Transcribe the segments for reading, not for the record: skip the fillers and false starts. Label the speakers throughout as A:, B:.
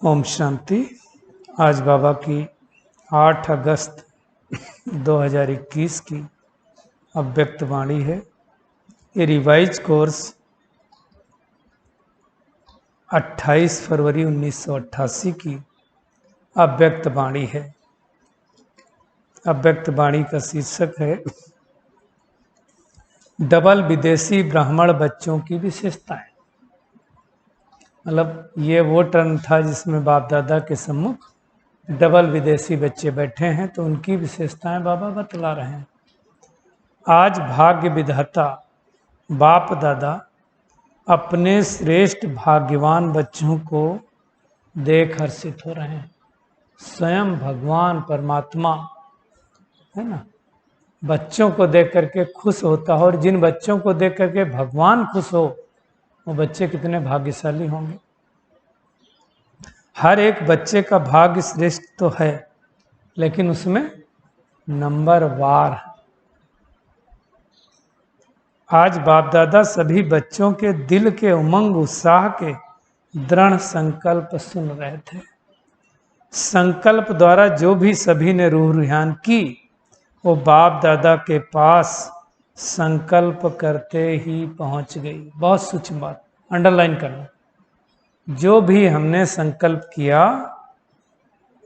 A: ओम शांति। आज बाबा की 8 अगस्त 2021 की अव्यक्त वाणी है। ये रिवाइज कोर्स 28 फरवरी 1988 की अव्यक्त वाणी है। अव्यक्त वाणी का शीर्षक है डबल विदेशी ब्राह्मण बच्चों की विशेषताएं। मतलब ये वो टर्न था जिसमें बाप दादा के सम्मुख डबल विदेशी बच्चे बैठे हैं, तो उनकी विशेषताएं बाबा बतला रहे हैं। आज भाग्य विधाता बाप दादा अपने श्रेष्ठ भाग्यवान बच्चों को देख हर्षित हो रहे हैं। स्वयं भगवान परमात्मा है ना, बच्चों को देख करके खुश होता है, और जिन बच्चों को देख करके भगवान खुश हो वो बच्चे कितने भाग्यशाली होंगे। हर एक बच्चे का भाग्य श्रेष्ठ तो है, लेकिन उसमें नंबर वार है। आज बाप दादा सभी बच्चों के दिल के उमंग उत्साह के दृढ़ संकल्प सुन रहे थे। संकल्प द्वारा जो भी सभी ने रूह रुहान की, वो बाप दादा के पास संकल्प करते ही पहुंच गई। बहुत सूक्ष्म बात, अंडरलाइन करना। जो भी हमने संकल्प किया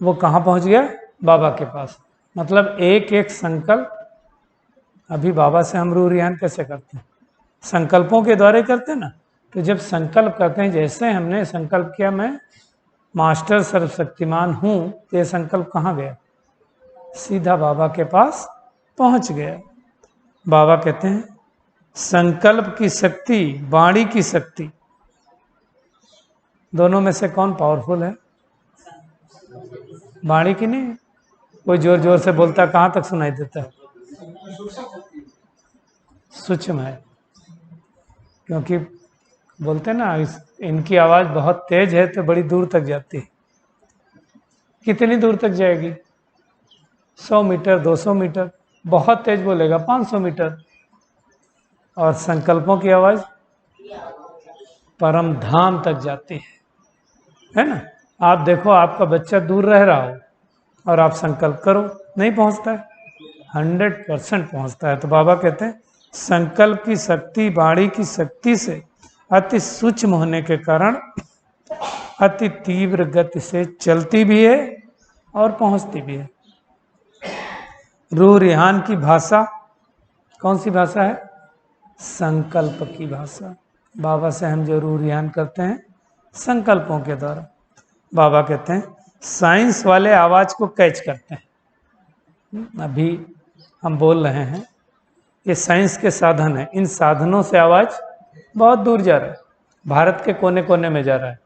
A: वो कहाँ पहुंच गया? बाबा के पास। मतलब एक एक संकल्प, अभी बाबा से हम रूह रुहान कैसे करते हैं? संकल्पों के द्वारा करते हैं ना। तो जब संकल्प करते हैं, जैसे हमने संकल्प किया मैं मास्टर सर्वशक्तिमान हूँ, तो ये संकल्प कहाँ गया? सीधा बाबा के पास पहुंच गया। बाबा कहते हैं संकल्प की शक्ति, वाणी की शक्ति, दोनों में से कौन पावरफुल है? वाणी की नहीं? कोई जोर जोर से बोलता, कहाँ तक सुनाई देता है? सूक्ष्म है, क्योंकि बोलते ना इनकी आवाज बहुत तेज है तो बड़ी दूर तक जाती है। कितनी दूर तक जाएगी? 100 मीटर, 200 मीटर। बहुत तेज बोलेगा 500 मीटर। और संकल्पों की आवाज परम धाम तक जाती है ना। आप देखो, आपका बच्चा दूर रह रहा हो और आप संकल्प करो, नहीं पहुंचता है? 100% पहुंचता है। तो बाबा कहते हैं संकल्प की शक्ति वाणी की शक्ति से अति सूक्ष्म होने के कारण अति तीव्र गति से चलती भी है और पहुंचती भी है। रूह रुहान की भाषा कौन सी भाषा है? संकल्प की भाषा। बाबा से हम जो रूह रुहान करते हैं संकल्पों के द्वारा। बाबा कहते हैं साइंस वाले आवाज को कैच करते हैं। अभी हम बोल रहे हैं, ये साइंस के साधन है। इन साधनों से आवाज बहुत दूर जा रहा है, भारत के कोने कोने में जा रहा है।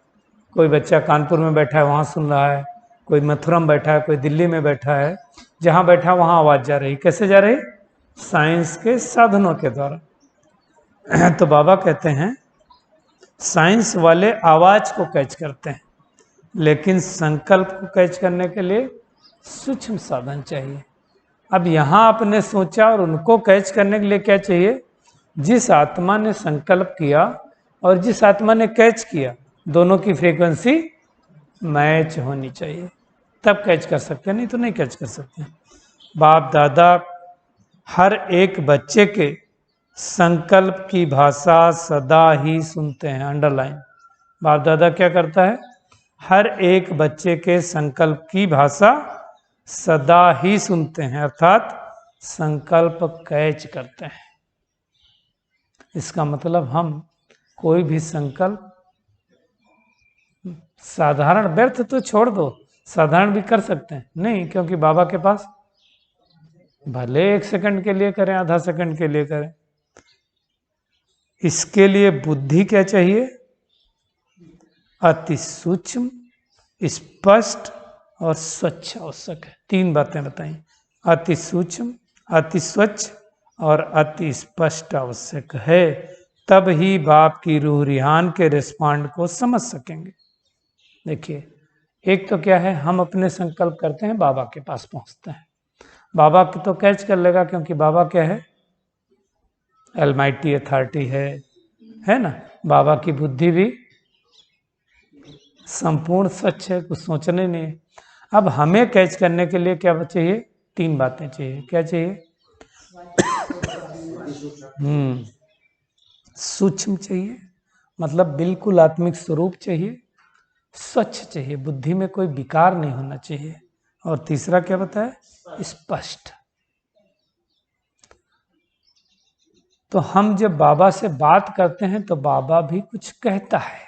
A: कोई बच्चा कानपुर में बैठा है, वहाँ सुन रहा है। कोई मथुरा में बैठा है, कोई दिल्ली में बैठा है। जहाँ बैठा वहाँ आवाज जा रही। कैसे जा रही? साइंस के साधनों के द्वारा। तो बाबा कहते हैं साइंस वाले आवाज को कैच करते हैं, लेकिन संकल्प को कैच करने के लिए सूक्ष्म साधन चाहिए। अब यहाँ आपने सोचा और उनको कैच करने के लिए क्या चाहिए? जिस आत्मा ने संकल्प किया और जिस आत्मा ने कैच किया, दोनों की फ्रीक्वेंसी मैच होनी चाहिए, तब कैच कर सकते हैं, नहीं तो नहीं कैच कर सकते। बाप दादा हर एक बच्चे के संकल्प की भाषा सदा ही सुनते हैं। अंडरलाइन। बाप दादा क्या करता है? हर एक बच्चे के संकल्प की भाषा सदा ही सुनते हैं, अर्थात संकल्प कैच करते हैं। इसका मतलब हम कोई भी संकल्प, साधारण व्यर्थ तो छोड़ दो, साधारण भी कर सकते हैं नहीं, क्योंकि बाबा के पास भले 1 सेकंड के लिए करें, आधा सेकंड के लिए करें, इसके लिए बुद्धि क्या चाहिए? अति सूक्ष्म, स्पष्ट और स्वच्छ आवश्यक है। 3 बातें बताई, अति सूक्ष्म, अति स्वच्छ और अति स्पष्ट आवश्यक है। तब ही बाप की रूह रुहान के रिस्पॉन्ड को समझ सकेंगे। देखिए, एक तो क्या है, हम अपने संकल्प करते हैं, बाबा के पास पहुंचते हैं। बाबा की तो कैच कर लेगा, क्योंकि बाबा क्या है? अलमाइटी अथॉरिटी है ना। बाबा की बुद्धि भी संपूर्ण सच है, कुछ सोचने नहीं है। अब हमें कैच करने के लिए क्या चाहिए? 3 बातें चाहिए। क्या चाहिए? सूक्ष्म चाहिए, मतलब बिल्कुल आत्मिक स्वरूप चाहिए। स्वच्छ चाहिए, बुद्धि में कोई विकार नहीं होना चाहिए। और तीसरा क्या बताया? स्पष्ट। तो हम जब बाबा से बात करते हैं तो बाबा भी कुछ कहता है,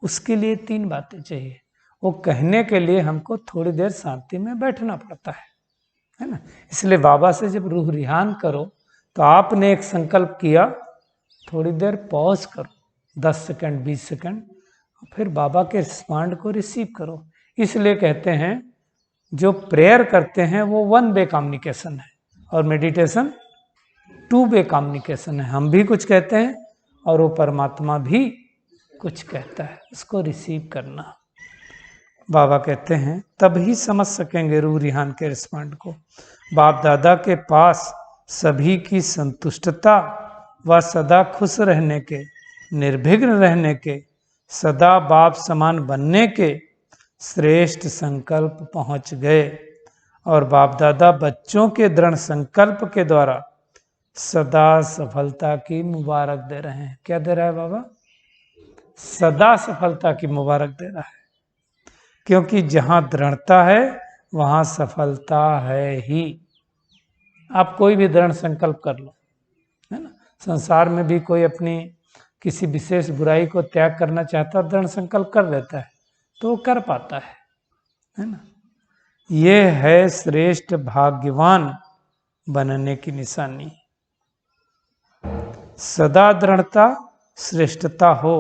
A: उसके लिए 3 बातें चाहिए। वो कहने के लिए हमको थोड़ी देर शांति में बैठना पड़ता है ना। इसलिए बाबा से जब रूह रिहान करो तो आपने एक संकल्प किया, थोड़ी देर पॉज करो, 10 सेकंड 20 सेकंड, फिर बाबा के रिस्पॉन्ड को रिसीव करो। इसलिए कहते हैं जो प्रेयर करते हैं वो 1 वे कम्युनिकेशन है और मेडिटेशन 2 वे कम्युनिकेशन है। हम भी कुछ कहते हैं और वो परमात्मा भी कुछ कहता है, उसको रिसीव करना। बाबा कहते हैं तभी समझ सकेंगे रूह रिहान के रिस्पॉन्ड को। बाप दादा के पास सभी की संतुष्टता व सदा खुश रहने के, निर्विघ्न रहने के, सदा बाप समान बनने के श्रेष्ठ संकल्प पहुंच गए और बाप दादा बच्चों के दृढ़ संकल्प के द्वारा सदा सफलता की मुबारक दे रहे हैं। क्या दे रहा है बाबा? सदा सफलता की मुबारक दे रहा है, क्योंकि जहां दृढ़ता है वहां सफलता है ही। आप कोई भी दृढ़ संकल्प कर लो, है ना। संसार में भी कोई अपनी किसी विशेष बुराई को त्याग करना चाहता है, दृढ़ संकल्प कर लेता है तो वो कर पाता है ना। ये है श्रेष्ठ भाग्यवान बनने की निशानी। सदा दृढ़ता, श्रेष्ठता हो,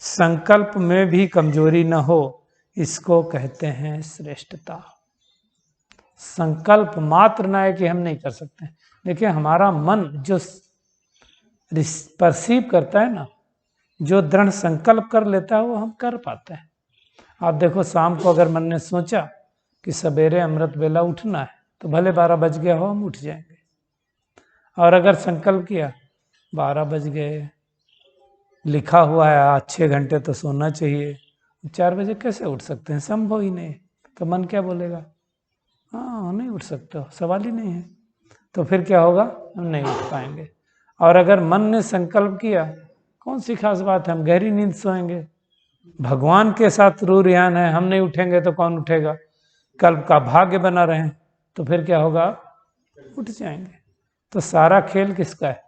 A: संकल्प में भी कमजोरी न हो, इसको कहते हैं श्रेष्ठता। संकल्प मात्र ना है कि हम नहीं कर सकते। देखिए हमारा मन जो परसीव करता है ना, जो दृढ़ संकल्प कर लेता है वो हम कर पाते हैं। आप देखो शाम को अगर मन ने सोचा कि सवेरे अमृत वेला उठना है तो भले 12 बज गया हो हम उठ जाएंगे। और अगर संकल्प किया 12 बज गए, लिखा हुआ है आज 6 घंटे तो सोना चाहिए, 4 बजे कैसे उठ सकते हैं? संभव ही नहीं। तो मन क्या बोलेगा? हाँ नहीं उठ सकते हो, सवाल ही नहीं है। तो फिर क्या होगा? हम नहीं उठ पाएंगे। और अगर मन ने संकल्प किया, कौन सी खास बात है, हम गहरी नींद सोएंगे, भगवान के साथ रूह रिहान है, हम नहीं उठेंगे तो कौन उठेगा? कल्प का भाग्य बना रहे तो फिर क्या होगा? उठ जाएंगे। तो सारा खेल किसका है?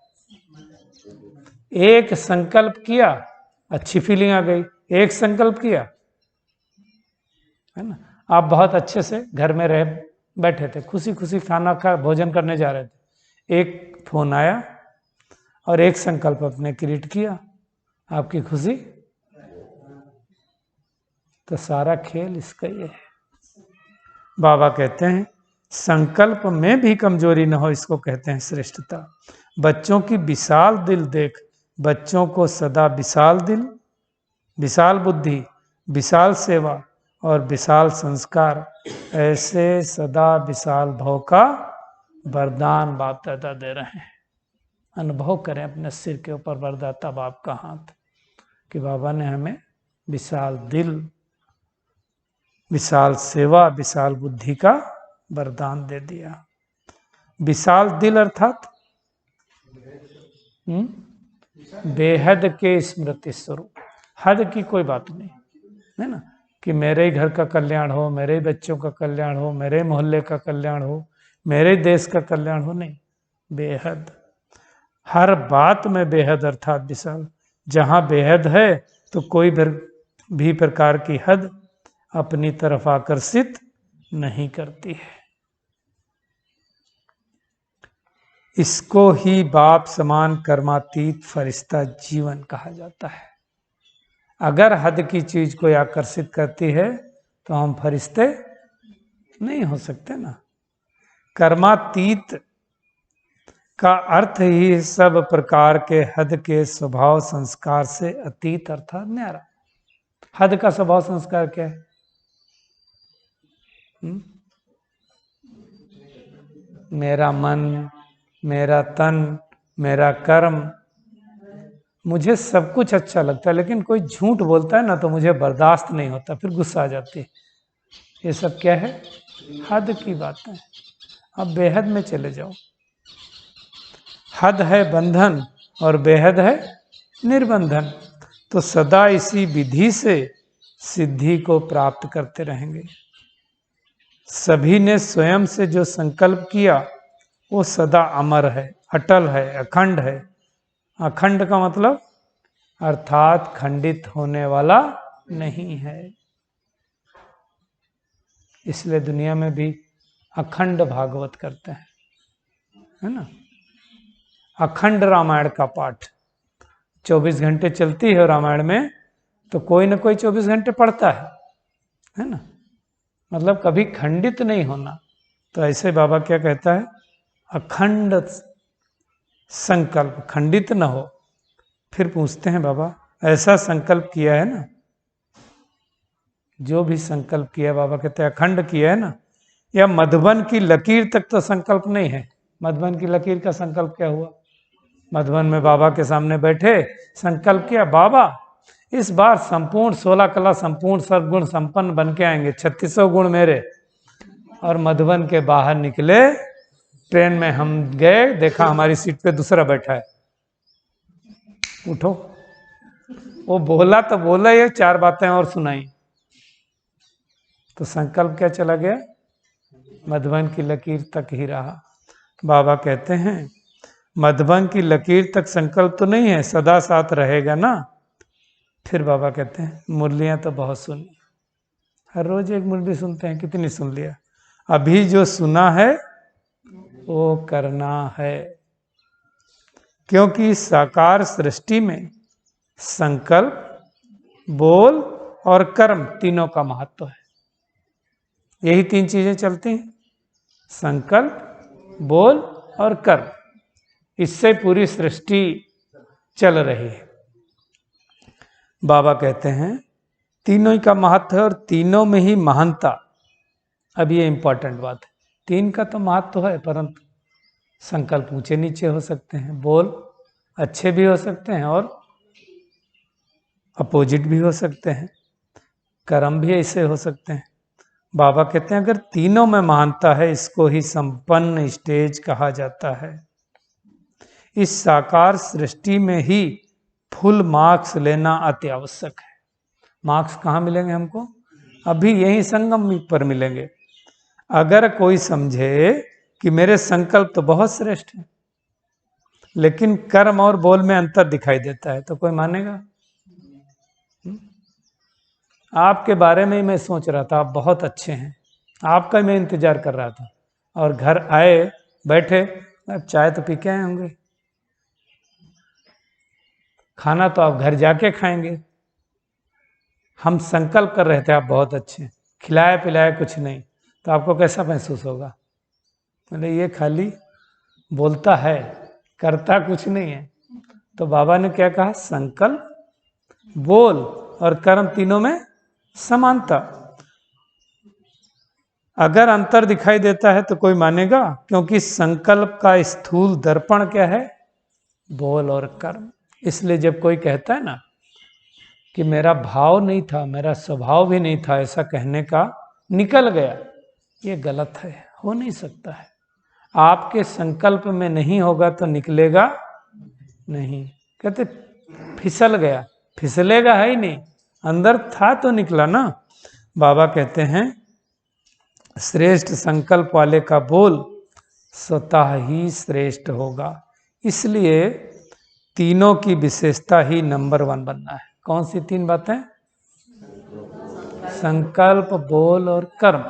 A: एक संकल्प किया, अच्छी फीलिंग आ गई, एक संकल्प किया, है ना। आप बहुत अच्छे से घर में रह बैठे थे, खुशी खुशी खाना खा भोजन करने जा रहे थे, एक फोन आया और एक संकल्प अपने क्रिएट किया, आपकी खुशी। तो सारा खेल इसका ही है। बाबा कहते हैं संकल्प में भी कमजोरी न हो, इसको कहते हैं श्रेष्ठता। बच्चों की विशाल दिल देख, बच्चों को सदा विशाल दिल, विशाल बुद्धि, विशाल सेवा और विशाल संस्कार, ऐसे सदा विशाल भव का वरदान बाप दादा दे रहे हैं। अनुभव करें अपने सिर के ऊपर वरदाता बाप का हाथ कि बाबा ने हमें विशाल दिल, विशाल सेवा, विशाल बुद्धि का वरदान दे दिया। विशाल दिल अर्थात बेहद के स्मृति स्वरूप, हद की कोई बात नहीं, है ना, कि मेरे ही घर का कल्याण हो, मेरे ही बच्चों का कल्याण हो, मेरे मोहल्ले का कल्याण हो, मेरे देश का कल्याण हो, नहीं, बेहद। हर बात में बेहद अर्थात विशाल। जहां बेहद है तो कोई भी प्रकार की हद अपनी तरफ आकर्षित नहीं करती है। इसको ही बाप समान कर्मातीत फरिश्ता जीवन कहा जाता है। अगर हद की चीज कोई आकर्षित करती है तो हम फरिश्ते नहीं हो सकते ना। कर्मातीत का अर्थ ही सब प्रकार के हद के स्वभाव संस्कार से अतीत अर्थात न्यारा। हद का स्वभाव संस्कार क्या है? मेरा मन, मेरा तन, मेरा कर्म, मुझे सब कुछ अच्छा लगता है, लेकिन कोई झूठ बोलता है ना तो मुझे बर्दाश्त नहीं होता, फिर गुस्सा आ जाती है। ये सब क्या है? हद की बात है। अब बेहद में चले जाओ। हद है बंधन और बेहद है निर्बंधन। तो सदा इसी विधि से सिद्धि को प्राप्त करते रहेंगे। सभी ने स्वयं से जो संकल्प किया वो सदा अमर है, अटल है, अखंड है। अखंड का मतलब अर्थात खंडित होने वाला नहीं है। इसलिए दुनिया में भी अखंड भागवत करते हैं, है ना। अखंड रामायण का पाठ 24 घंटे चलती है रामायण में, तो कोई ना कोई 24 घंटे पढ़ता है ना। मतलब कभी खंडित नहीं होना। तो ऐसे बाबा क्या कहता है, अखंड संकल्प, खंडित न हो। फिर पूछते हैं बाबा, ऐसा संकल्प किया है ना, जो भी संकल्प किया बाबा कहते हैं अखंड किया है ना, या मधुबन की लकीर तक तो संकल्प नहीं है। मधुबन की लकीर का संकल्प क्या हुआ? मधुबन में बाबा के सामने बैठे संकल्प किया, बाबा इस बार संपूर्ण 16 कला संपूर्ण सर्वगुण संपन्न बन के आएंगे, 3600 गुण मेरे। और मधुबन के बाहर निकले, ट्रेन में हम गए, देखा हमारी सीट पे दूसरा बैठा है। उठो, वो बोला तो बोला, ये 4 बातें और सुनाई, तो संकल्प क्या चला गया? मधुबन की लकीर तक ही रहा। बाबा कहते हैं मधुबन की लकीर तक संकल्प तो नहीं है, सदा साथ रहेगा ना। फिर बाबा कहते हैं मुरलियां तो बहुत सुनी, हर रोज एक मुरली सुनते हैं, कितनी सुन लिया। अभी जो सुना है वो करना है, क्योंकि साकार सृष्टि में संकल्प, बोल और कर्म तीनों का महत्व है। यही 3 चीजें चलती हैं, संकल्प, बोल और कर्म। इससे पूरी सृष्टि चल रही है। बाबा कहते हैं तीनों ही का महत्व है और तीनों में ही महानता। अब ये इंपॉर्टेंट बात है, 3 का तो महत्व है, परंतु संकल्प ऊंचे नीचे हो सकते हैं, बोल अच्छे भी हो सकते हैं और अपोजिट भी हो सकते हैं, कर्म भी ऐसे हो सकते हैं। बाबा कहते हैं अगर तीनों में महानता है, इसको ही संपन्न स्टेज कहा जाता है। इस साकार सृष्टि में ही फुल मार्क्स लेना अति आवश्यक है। मार्क्स कहाँ मिलेंगे हमको? अभी यही संगम पर मिलेंगे। अगर कोई समझे कि मेरे संकल्प तो बहुत श्रेष्ठ है, लेकिन कर्म और बोल में अंतर दिखाई देता है, तो कोई मानेगा? आपके बारे में ही मैं सोच रहा था, आप बहुत अच्छे हैं, आपका मैं इंतजार कर रहा था, और घर आए, बैठे, अब चाय तो पी के आए होंगे, खाना तो आप घर जाके खाएंगे। हम संकल्प कर रहे थे आप बहुत अच्छे, खिलाया पिलाया कुछ नहीं, तो आपको कैसा महसूस होगा? बोले ये खाली बोलता है, करता कुछ नहीं है। तो बाबा ने क्या कहा? संकल्प, बोल और कर्म तीनों में समानता। अगर अंतर दिखाई देता है तो कोई मानेगा, क्योंकि संकल्प का स्थूल दर्पण क्या है? बोल और कर्म। इसलिए जब कोई कहता है ना कि मेरा भाव नहीं था, मेरा स्वभाव भी नहीं था, ऐसा कहने का निकल गया, ये गलत है, हो नहीं सकता है। आपके संकल्प में नहीं होगा तो निकलेगा नहीं। कहते फिसल गया, फिसलेगा है ही नहीं, अंदर था तो निकला ना। बाबा कहते हैं श्रेष्ठ संकल्प वाले का बोल स्वतः ही श्रेष्ठ होगा। इसलिए तीनों की विशेषता ही नंबर 1 बनना है। कौन सी 3 बातें? संकल्प, बोल और कर्म।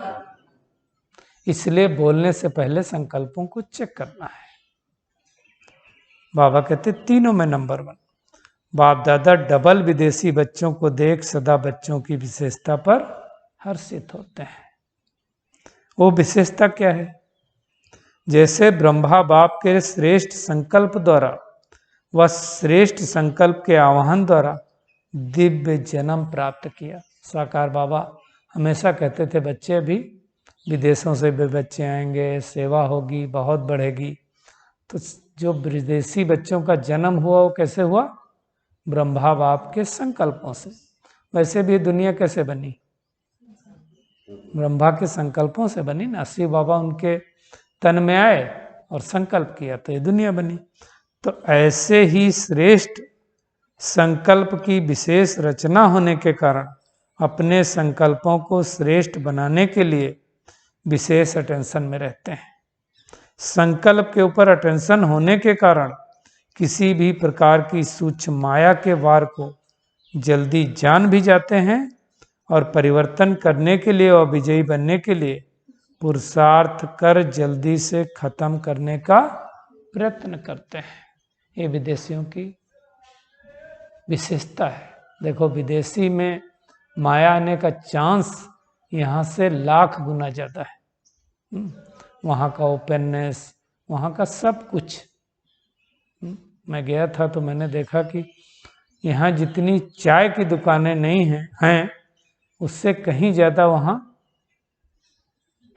A: इसलिए बोलने से पहले संकल्पों को चेक करना है। बाबा कहते तीनों में नंबर 1। बाप दादा डबल विदेशी बच्चों को देख सदा बच्चों की विशेषता पर हर्षित होते हैं। वो विशेषता क्या है? जैसे ब्रह्मा बाप के श्रेष्ठ संकल्प द्वारा व श्रेष्ठ संकल्प के आह्वान द्वारा दिव्य जन्म प्राप्त किया। साकार बाबा हमेशा कहते थे बच्चे भी विदेशों से भी बच्चे आएंगे, सेवा होगी, बहुत बढ़ेगी। तो जो विदेशी बच्चों का जन्म हुआ वो कैसे हुआ? ब्रह्मा बाप के संकल्पों से। वैसे भी दुनिया कैसे बनी? ब्रह्मा के संकल्पों से बनी ना। शिव बाबा उनके तन में आए और संकल्प किया तो ये दुनिया बनी। तो ऐसे ही श्रेष्ठ संकल्प की विशेष रचना होने के कारण अपने संकल्पों को श्रेष्ठ बनाने के लिए विशेष अटेंशन में रहते हैं। संकल्प के ऊपर अटेंशन होने के कारण किसी भी प्रकार की सूक्ष्म माया के वार को जल्दी जान भी जाते हैं और परिवर्तन करने के लिए और विजयी बनने के लिए पुरुषार्थ कर जल्दी से खत्म करने का प्रयत्न करते हैं। ये विदेशियों की विशेषता है। देखो, विदेशी में माया आने का चांस यहाँ से लाख गुना ज़्यादा है। वहाँ का ओपननेस, वहाँ का सब कुछ। मैं गया था तो मैंने देखा कि यहाँ जितनी चाय की दुकानें नहीं हैं उससे कहीं ज़्यादा वहाँ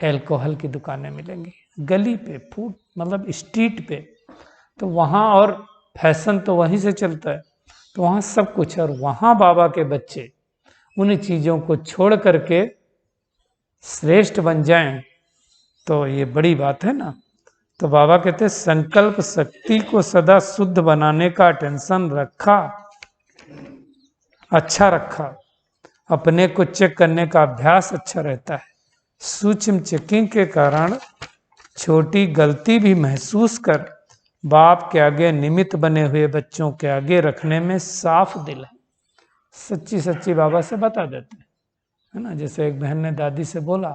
A: एल्कोहल की दुकानें मिलेंगी, गली पे, फूट मतलब स्ट्रीट पे। तो वहाँ और फैशन तो वहीं से चलता है, तो वहाँ सब कुछ है। और वहाँ बाबा के बच्चे उन चीज़ों को छोड़ करके श्रेष्ठ बन जाएं तो ये बड़ी बात है ना। तो बाबा कहते हैं संकल्प शक्ति को सदा शुद्ध बनाने का टेंशन रखा, अच्छा रखा। अपने को चेक करने का अभ्यास अच्छा रहता है। सूक्ष्म चेकिंग के कारण छोटी गलती भी महसूस कर बाप के आगे निमित्त बने हुए बच्चों के आगे रखने में साफ दिल है। सच्ची सच्ची बाबा से बता देते हैं, है ना। जैसे एक बहन ने दादी से बोला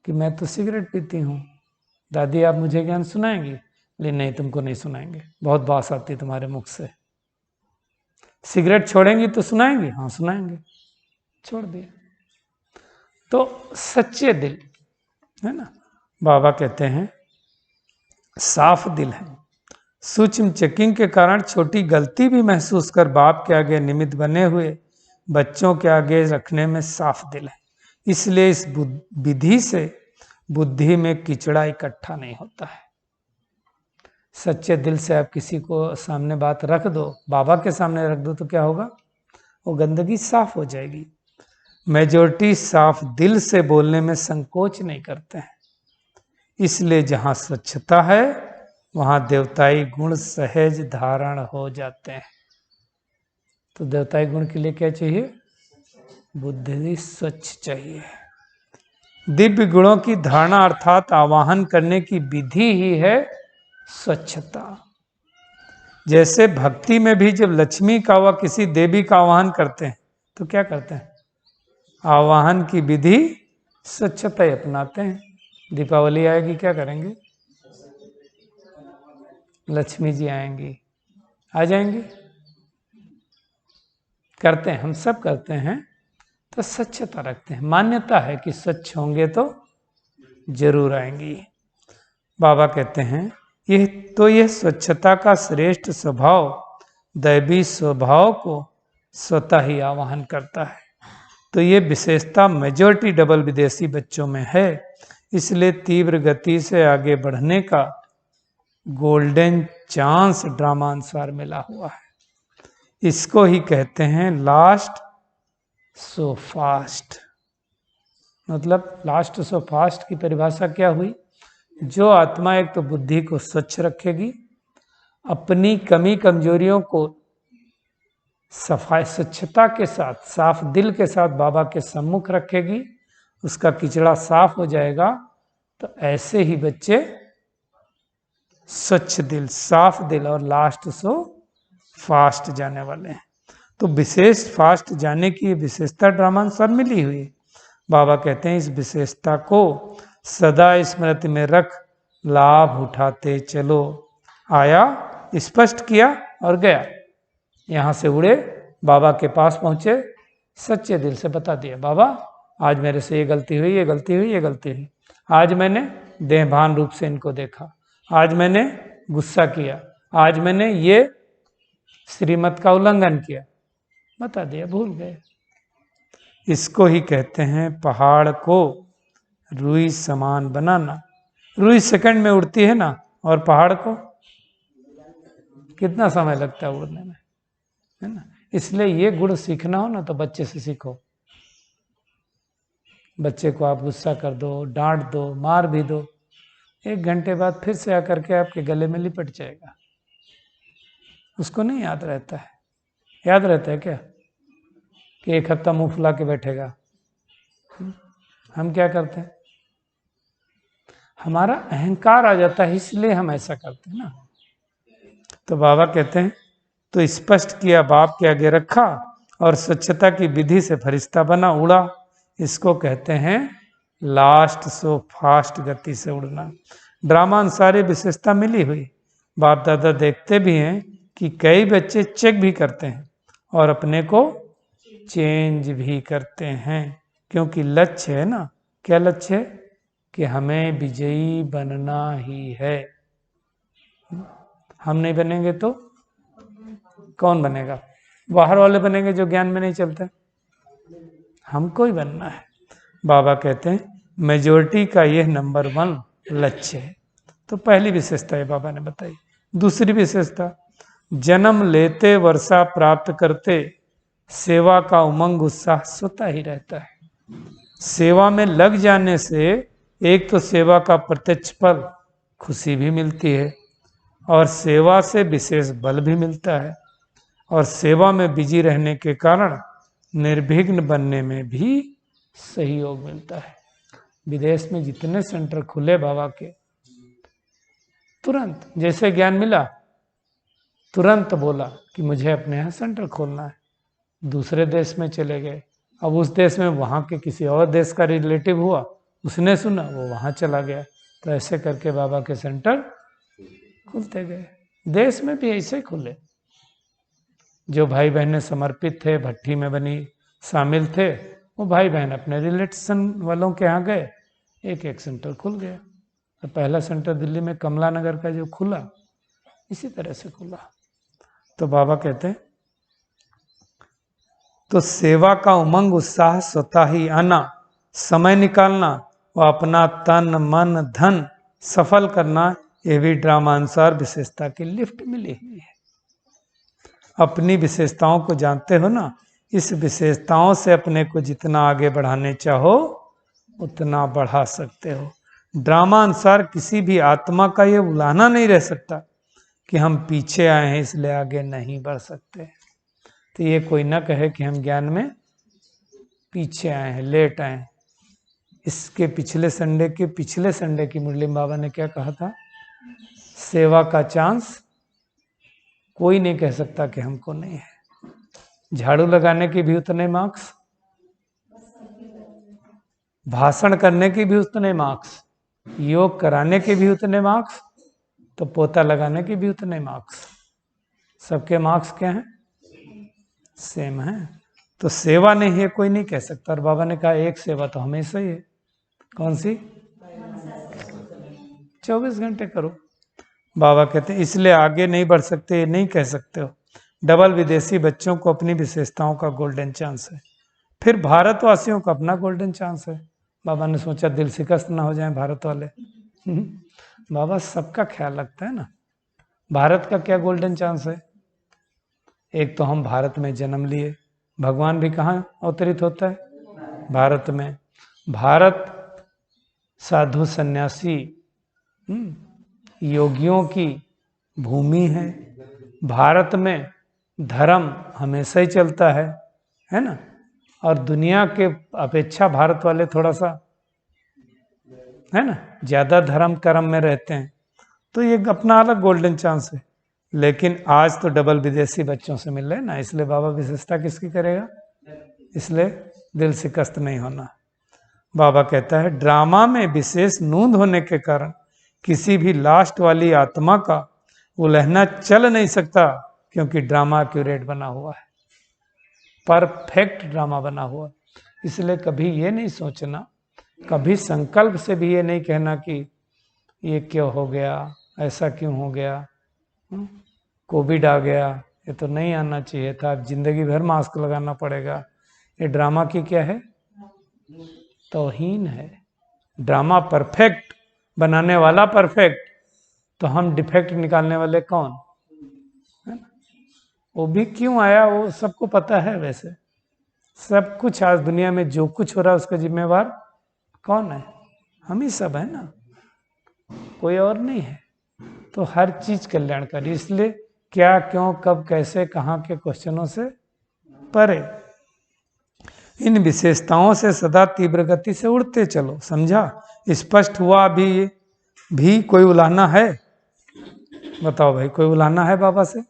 A: कि मैं तो सिगरेट पीती हूँ, दादी आप मुझे ज्ञान सुनाएंगी? लेकिन नहीं, तुमको नहीं सुनाएंगे, बहुत बात आती तुम्हारे मुख से। सिगरेट छोड़ेंगी तो सुनाएंगी? हाँ सुनाएंगे। छोड़ दिया। तो सच्चे दिल, है ना। बाबा कहते हैं साफ दिल है। सूक्ष्म चेकिंग के कारण छोटी गलती भी महसूस कर बाप के आगे निमित्त बने हुए बच्चों के आगे रखने में साफ दिल है। इसलिए इस विधि से बुद्धि में किचड़ा इकट्ठा नहीं होता है। सच्चे दिल से आप किसी को सामने बात रख दो, बाबा के सामने रख दो, तो क्या होगा? वो गंदगी साफ हो जाएगी। मेजॉरिटी साफ दिल से बोलने में संकोच नहीं करते हैं। इसलिए जहाँ स्वच्छता है वहाँ देवताई गुण सहज धारण हो जाते हैं। तो देवताई गुण के लिए क्या चाहिए? बुद्धि स्वच्छ चाहिए। दिव्य गुणों की धारणा अर्थात आवाहन करने की विधि ही है स्वच्छता। जैसे भक्ति में भी जब लक्ष्मी का व किसी देवी का आवाहन करते हैं तो क्या करते हैं? आवाहन की विधि स्वच्छता अपनाते हैं। दीपावली आएगी, क्या करेंगे? लक्ष्मी जी आएंगी, आ जाएंगी, करते हैं, हम सब करते हैं। तो स्वच्छता रखते हैं, मान्यता है कि स्वच्छ होंगे तो जरूर आएंगी। बाबा कहते हैं यह स्वच्छता का श्रेष्ठ स्वभाव दैवी स्वभाव को स्वतः ही आवाहन करता है। तो ये विशेषता मेजॉरिटी डबल विदेशी बच्चों में है। इसलिए तीव्र गति से आगे बढ़ने का गोल्डन चांस ड्रामानुसार मिला हुआ है। इसको ही कहते हैं लास्ट सो फास्ट। मतलब लास्ट सो फास्ट की परिभाषा क्या हुई? जो आत्मा एक तो बुद्धि को स्वच्छ रखेगी, अपनी कमी कमजोरियों को सफाई स्वच्छता के साथ, साफ दिल के साथ बाबा के सम्मुख रखेगी, उसका किचड़ा साफ हो जाएगा। तो ऐसे ही बच्चे स्वच्छ दिल, साफ दिल और लास्ट सो फास्ट जाने वाले हैं। तो विशेष फास्ट जाने की विशेषता ड्रामानुसार मिली हुई है। बाबा कहते हैं इस विशेषता को सदा स्मृति में रख लाभ उठाते चलो। आया, स्पष्ट किया और गया। यहाँ से उड़े, बाबा के पास पहुंचे, सच्चे दिल से बता दिया, बाबा आज मेरे से ये गलती हुई, ये गलती हुई, ये गलती हुई। आज मैंने देहभान रूप से इनको देखा, आज मैंने गुस्सा किया, आज मैंने ये श्रीमत का उल्लंघन किया। बता दिया, भूल गए। इसको ही कहते हैं पहाड़ को रुई समान बनाना। रुई सेकंड में उड़ती है ना, और पहाड़ को कितना समय लगता है उड़ने में, है ना। इसलिए ये गुण सीखना हो ना तो बच्चे से सीखो। बच्चे को आप गुस्सा कर दो, डांट दो, मार भी दो, 1 घंटे बाद फिर से आकर के आपके गले में लिपट जाएगा। उसको नहीं याद रहता है। याद रहता है क्या कि 1 हफ्ता मुंह फुला के बैठेगा? हम क्या करते हैं? हमारा अहंकार आ जाता है, इसलिए हम ऐसा करते हैं ना। तो बाबा कहते हैं तो स्पष्ट किया, बाप के आगे रखा और स्वच्छता की विधि से फरिश्ता बना उड़ा। इसको कहते हैं लास्ट सो फास्ट गति से उड़ना। ड्रामा अनुसारी विशेषता मिली हुई। बाप दादा देखते भी हैं कि कई बच्चे चेक भी करते हैं और अपने को चेंज भी करते हैं, क्योंकि लक्ष्य है ना। क्या लक्ष्य है? कि हमें विजयी बनना ही है। हम नहीं बनेंगे तो कौन बनेगा? बाहर वाले बनेंगे जो ज्ञान में नहीं चलते। हमको ही बनना है। बाबा कहते हैं मेजोरिटी का यह नंबर 1 लक्ष्य है। तो पहली विशेषता है बाबा ने बताई। दूसरी विशेषता, जन्म लेते वर्षा प्राप्त करते सेवा का उमंग उत्साह स्वतः ही रहता है। सेवा में लग जाने से एक तो सेवा का प्रत्यक्ष फल खुशी भी मिलती है और सेवा से विशेष बल भी मिलता है, और सेवा में बिजी रहने के कारण निर्विघ्न बनने में भी सहयोग मिलता है। विदेश में जितने सेंटर खुले बाबा के, तुरंत जैसे ज्ञान मिला तुरंत बोला कि मुझे अपने यहाँ सेंटर खोलना है। दूसरे देश में चले गए, अब उस देश में वहाँ के किसी और देश का रिलेटिव हुआ, उसने सुना, वो वहाँ चला गया। तो ऐसे करके बाबा के सेंटर खुलते गए। देश में भी ऐसे खुले। जो भाई बहनें समर्पित थे, भट्टी में बनी शामिल थे, वो भाई बहन अपने रिलेशन वालों के यहाँ गए, एक एक सेंटर खुल गया। तो पहला सेंटर दिल्ली में कमला नगर का जो खुला, इसी तरह से खुला। तो बाबा कहते हैं तो सेवा का उमंग उत्साह स्वतः ही आना, समय निकालना और अपना तन मन धन सफल करना, ये भी ड्रामानुसार विशेषता की लिफ्ट मिली हुई है। अपनी विशेषताओं को जानते हो ना, इस विशेषताओं से अपने को जितना आगे बढ़ाने चाहो उतना बढ़ा सकते हो। ड्रामा अनुसार किसी भी आत्मा का ये उलाहना नहीं रह सकता कि हम पीछे आए हैं इसलिए आगे नहीं बढ़ सकते। तो ये कोई ना कहे कि हम ज्ञान में पीछे आए हैं, लेट आए हैं। इसके पिछले संडे की मुरली बाबा ने क्या कहा था? सेवा का चांस कोई नहीं कह सकता कि हमको नहीं है। झाड़ू लगाने के भी उतने मार्क्स, भाषण करने के भी उतने मार्क्स, योग कराने के भी उतने मार्क्स, तो पोता लगाने के भी उतने मार्क्स। सबके मार्क्स क्या हैं? सेम है। तो सेवा नहीं है कोई नहीं कह सकता। और बाबा ने कहा एक सेवा तो हमेशा ही है। कौन सी? 24 घंटे करो। बाबा कहते हैं इसलिए आगे नहीं बढ़ सकते, ये नहीं कह सकते हो। डबल विदेशी बच्चों को अपनी विशेषताओं का गोल्डन चांस है, फिर भारतवासियों का अपना गोल्डन चांस है। बाबा ने सोचा दिल शिकस्त ना हो जाए भारत वाले। बाबा सबका ख्याल रखता है ना। भारत का क्या गोल्डन चांस है? एक तो हम भारत में जन्म लिए, भगवान भी कहाँ अवतरित होता है? भारत में। भारत साधु सन्यासी योगियों की भूमि है। भारत में धर्म हमेशा ही चलता है ना। और दुनिया के अपेक्षा भारत वाले थोड़ा सा, है ना, ज्यादा धर्म कर्म में रहते हैं। तो ये अपना अलग गोल्डन चांस है। लेकिन आज तो डबल विदेशी बच्चों से मिल रहे हैं ना, इसलिए बाबा विशेषता किसकी करेगा? इसलिए दिल शिकस्त नहीं होना। बाबा कहता है ड्रामा में विशेष नूंद होने के कारण किसी भी लास्ट वाली आत्मा का उलहना चल नहीं सकता, क्योंकि ड्रामा एक्यूरेट बना हुआ है, परफेक्ट ड्रामा बना हुआ। इसलिए कभी ये नहीं सोचना, कभी संकल्प से भी ये नहीं कहना कि ये क्यों हो गया, ऐसा क्यों हो गया, कोविड आ गया, ये तो नहीं आना चाहिए था, अब जिंदगी भर मास्क लगाना पड़ेगा। ये ड्रामा की क्या है? तौहीन है। ड्रामा परफेक्ट बनाने वाला परफेक्ट, तो हम डिफेक्ट निकालने वाले कौन? है ना। वो भी क्यों आया वो सबको पता है। वैसे सब कुछ आज दुनिया में जो कुछ हो रहा है उसका जिम्मेवार कौन है? हम ही सब है ना, कोई और नहीं है। तो हर चीज कल्याणकारी। इसलिए क्या, क्यों, कब, कैसे, कहाँ के क्वेश्चनों से परे इन विशेषताओं से सदा तीव्र गति से उड़ते चलो। समझा? स्पष्ट हुआ अभी भी कोई उलाहना है? बताओ भाई, कोई उलाहना है बाबा से,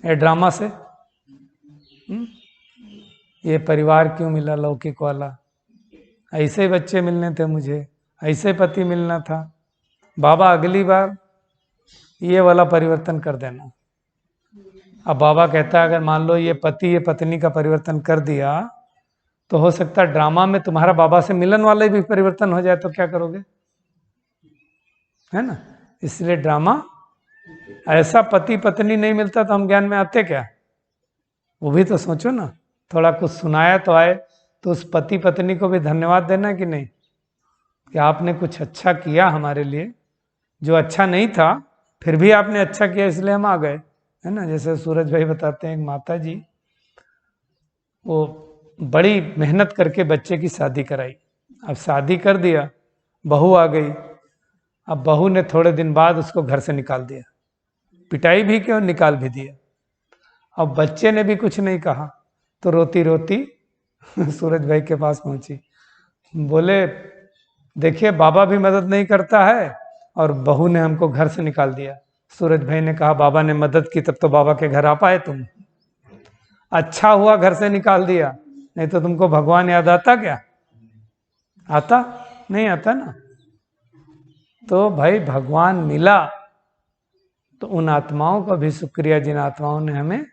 A: ये ड्रामा से? ये परिवार क्यों मिला लौकिक वाला, ऐसे बच्चे मिलने थे मुझे, ऐसे पति मिलना था। बाबा अगली बार ये वाला परिवर्तन कर देना। अब बाबा कहता है अगर मान लो ये पति ये पत्नी का परिवर्तन कर दिया तो हो सकता है ड्रामा में तुम्हारा बाबा से मिलन वाला भी परिवर्तन हो जाए, तो क्या करोगे? है ना? इसलिए ड्रामा, ऐसा पति पत्नी नहीं मिलता तो हम ज्ञान में आते क्या? वो भी तो सोचो ना, थोड़ा कुछ सुनाया तो आए, तो उस पति पत्नी को भी धन्यवाद देना कि नहीं, कि आपने कुछ अच्छा किया हमारे लिए, जो अच्छा नहीं था फिर भी आपने अच्छा किया इसलिए हम आ गए, है ना? जैसे सूरज भाई बताते हैं, एक माता जी वो बड़ी मेहनत करके बच्चे की शादी कराई। अब शादी कर दिया, बहू आ गई, अब बहू ने थोड़े दिन बाद उसको घर से निकाल दिया, पिटाई भी क्यों, निकाल भी दिया। अब बच्चे ने भी कुछ नहीं कहा, तो रोती रोती सूरज भाई के पास पहुंची, बोले देखिए बाबा भी मदद नहीं करता है और बहू ने हमको घर से निकाल दिया। सूरज भाई ने कहा बाबा ने मदद की तब तो बाबा के घर आ पाए तुम, अच्छा हुआ घर से निकाल दिया, नहीं तो तुमको भगवान याद आता क्या? आता नहीं, आता ना। तो भाई भगवान मिला तो उन आत्माओं का भी शुक्रिया जिन आत्माओं ने हमें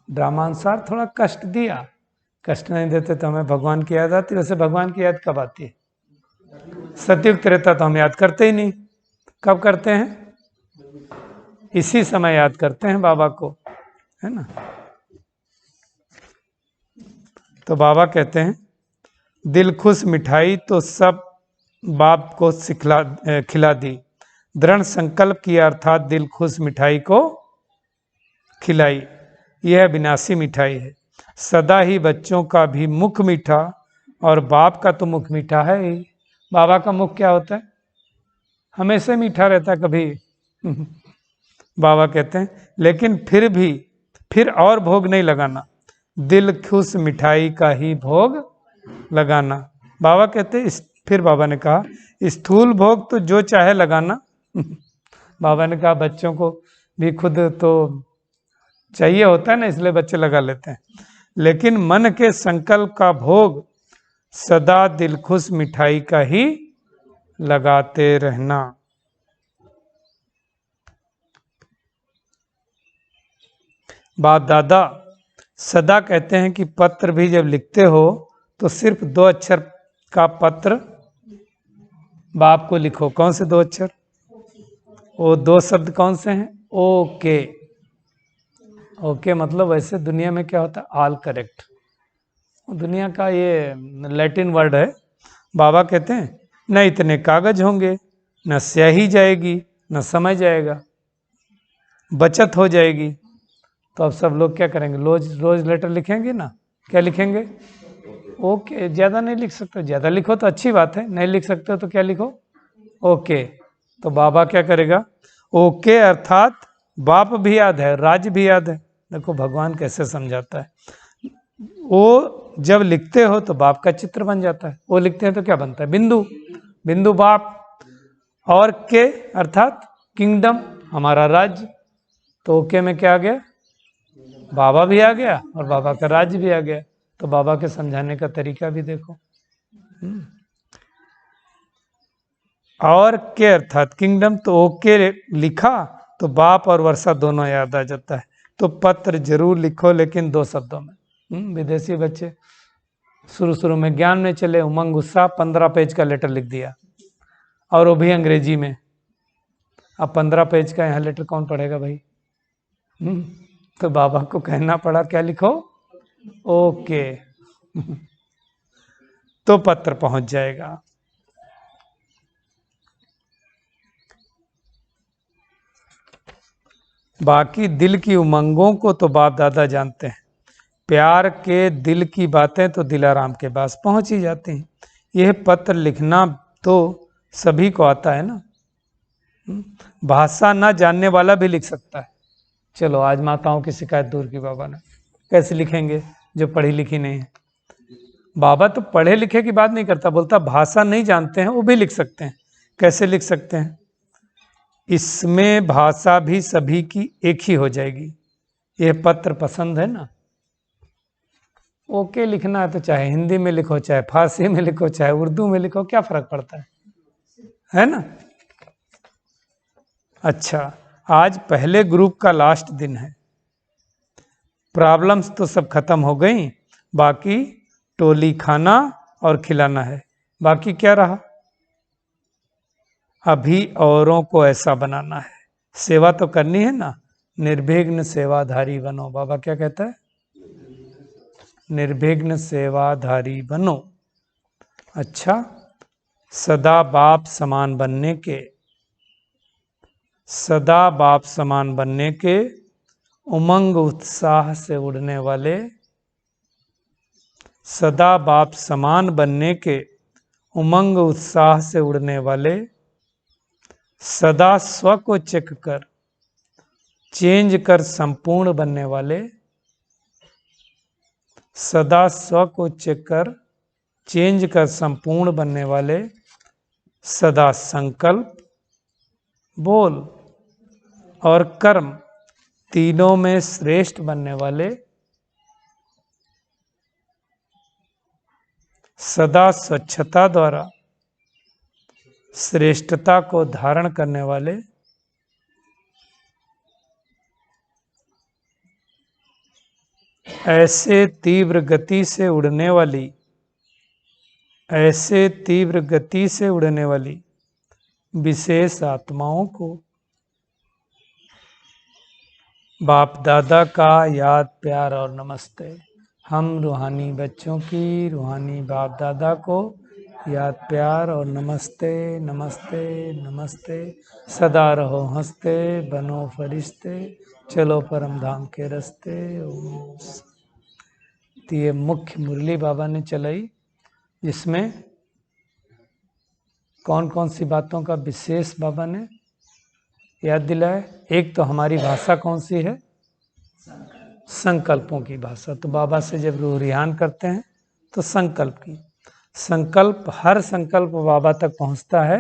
A: ड्रामानुसार थोड़ा कष्ट दिया। कष्ट नहीं देते तो हमें भगवान की याद आती। वैसे भगवान की याद कब आती है? सतयुग त्रेता तो हम याद करते ही नहीं। कब करते हैं? इसी समय याद करते हैं बाबा को, है ना? तो बाबा कहते हैं दिल खुश मिठाई तो सब बाप को खिला दी, दृढ़ संकल्प किया अर्थात दिल खुश मिठाई को खिलाई। यह विनाशी मिठाई है, सदा ही बच्चों का भी मुख मीठा और बाप का तो मुख मीठा है ही। बाबा का मुख क्या होता है? हमेशा मीठा रहता है, कभी बाबा कहते हैं लेकिन फिर और भोग नहीं लगाना, दिल खुश मिठाई का ही भोग लगाना। बाबा कहते हैं फिर बाबा ने कहा स्थूल भोग तो जो चाहे लगाना बाबा ने कहा बच्चों को भी खुद तो चाहिए होता है ना, इसलिए बच्चे लगा लेते हैं, लेकिन मन के संकल्प का भोग सदा दिल खुश मिठाई का ही लगाते रहना। बाप दादा सदा कहते हैं कि पत्र भी जब लिखते हो तो सिर्फ 2 अक्षर का पत्र बाप को लिखो। कौन से 2 अक्षर? वो 2 शब्द कौन से हैं? ओके। ओके मतलब वैसे दुनिया में क्या होता है? All correct. दुनिया का ये लैटिन वर्ड है। बाबा कहते हैं न इतने कागज होंगे, न स्याही जाएगी, न समय जाएगा, बचत हो जाएगी। तो अब सब लोग क्या करेंगे? रोज लेटर लिखेंगे ना। क्या लिखेंगे? ओके। ज़्यादा नहीं लिख सकते, ज़्यादा लिखो तो अच्छी बात है, नहीं लिख सकते हो तो क्या लिखो? ओके। तो बाबा क्या करेगा? ओके अर्थात बाप भी याद है, राज भी याद है। देखो भगवान कैसे समझाता है। वो जब लिखते हो तो बाप का चित्र बन जाता है, वो लिखते हैं तो क्या बनता है? बिंदु। बिंदु बाप, और के अर्थात किंगडम, हमारा राज्य। तो ओके में क्या आ गया? बाबा भी आ गया और बाबा का राज्य भी आ गया। तो बाबा के समझाने का तरीका भी देखो। और के अर्थात किंगडम, तो ओके लिखा तो बाप और वर्षा दोनों याद आ जाता है। तो पत्र जरूर लिखो लेकिन 2 शब्दों में। विदेशी बच्चे शुरू में ज्ञान में चले, उमंग उत्साह, 15 पेज का लेटर लिख दिया और वो भी अंग्रेजी में। अब 15 पेज का यहाँ लेटर कौन पढ़ेगा भाई? तो बाबा को कहना पड़ा क्या लिखो? ओके तो पत्र पहुंच जाएगा। बाकी दिल की उमंगों को तो बाप दादा जानते हैं, प्यार के दिल की बातें तो दिलाराम के पास पहुंच ही जाती हैं। यह पत्र लिखना तो सभी को आता है ना, भाषा ना जानने वाला भी लिख सकता है। चलो आज माताओं की शिकायत दूर की बाबा ने। कैसे लिखेंगे जो पढ़ी लिखी नहीं है? बाबा तो पढ़े लिखे की बात नहीं करता, बोलता भाषा नहीं जानते हैं वो भी लिख सकते हैं। कैसे लिख सकते हैं? इसमें भाषा भी सभी की एक ही हो जाएगी। यह पत्र पसंद है ना, ओके लिखना है तो चाहे हिंदी में लिखो, चाहे फारसी में लिखो, चाहे उर्दू में लिखो, क्या फर्क पड़ता है ना। अच्छा, आज पहले ग्रुप का लास्ट दिन है। प्रॉब्लम्स तो सब खत्म हो गई, बाकी टोली खाना और खिलाना है। बाकी क्या रहा? अभी औरों को ऐसा बनाना है। सेवा तो करनी है ना, निर्विघ्न सेवाधारी बनो। बाबा क्या कहता है? निर्विघ्न सेवाधारी बनो। अच्छा, सदा बाप समान बनने के, सदा बाप समान बनने के उमंग उत्साह से उड़ने वाले, सदा बाप समान बनने के उमंग उत्साह से उड़ने वाले, सदा स्व को चेक कर चेंज कर संपूर्ण बनने वाले, सदा स्व को चेक कर चेंज कर संपूर्ण बनने वाले, सदा संकल्प, बोल और कर्म तीनों में श्रेष्ठ बनने वाले, सदा स्वच्छता द्वारा श्रेष्ठता को धारण करने वाले, ऐसे तीव्र गति से उड़ने वाली, ऐसे तीव्र गति से उड़ने वाली विशेष आत्माओं को बाप दादा का याद प्यार और नमस्ते। हम रूहानी बच्चों की रूहानी बाप दादा को याद प्यार और नमस्ते नमस्ते नमस्ते। सदा रहो हंसते, बनो फरिश्ते, चलो परम धाम के रास्ते। तो ये मुख्य मुरली बाबा ने चलाई, जिसमें कौन कौन सी बातों का विशेष बाबा ने याद दिलाया। एक तो हमारी भाषा कौन सी है? संकल्पों की भाषा। तो बाबा से जब रूह रिहान करते हैं तो संकल्प की, संकल्प हर संकल्प बाबा तक पहुंचता है,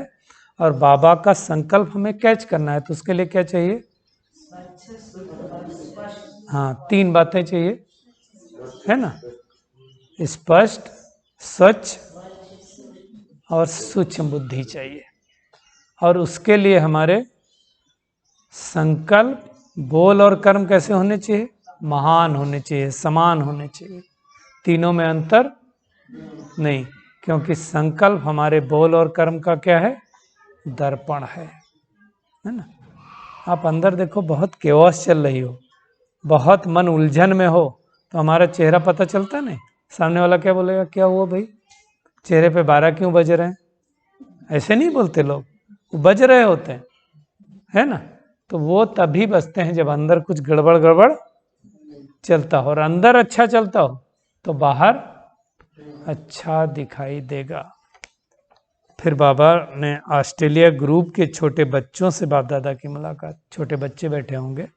A: और बाबा का संकल्प हमें कैच करना है। तो उसके लिए क्या चाहिए? हाँ, 3 बातें चाहिए, है ना? स्पष्ट, सच और सूक्ष्म बुद्धि चाहिए। और उसके लिए हमारे संकल्प, बोल और कर्म कैसे होने चाहिए? महान होने चाहिए, समान होने चाहिए, तीनों में अंतर नहीं। क्योंकि संकल्प हमारे बोल और कर्म का क्या है? दर्पण है ना। आप अंदर देखो, बहुत केओस चल रही हो, बहुत मन उलझन में हो, तो हमारा चेहरा पता चलता नहीं। सामने वाला क्या बोलेगा? क्या हुआ भाई, चेहरे पे 12 क्यों बज रहे हैं? ऐसे नहीं बोलते लोग, वो बज रहे होते हैं, है ना। तो वो तभी बजते हैं जब अंदर कुछ गड़बड़ गड़बड़ चलता हो, और अंदर अच्छा चलता हो तो बाहर अच्छा दिखाई देगा। फिर बाबा ने ऑस्ट्रेलिया ग्रुप के छोटे बच्चों से बाप दादा की मुलाकात, छोटे बच्चे बैठे होंगे।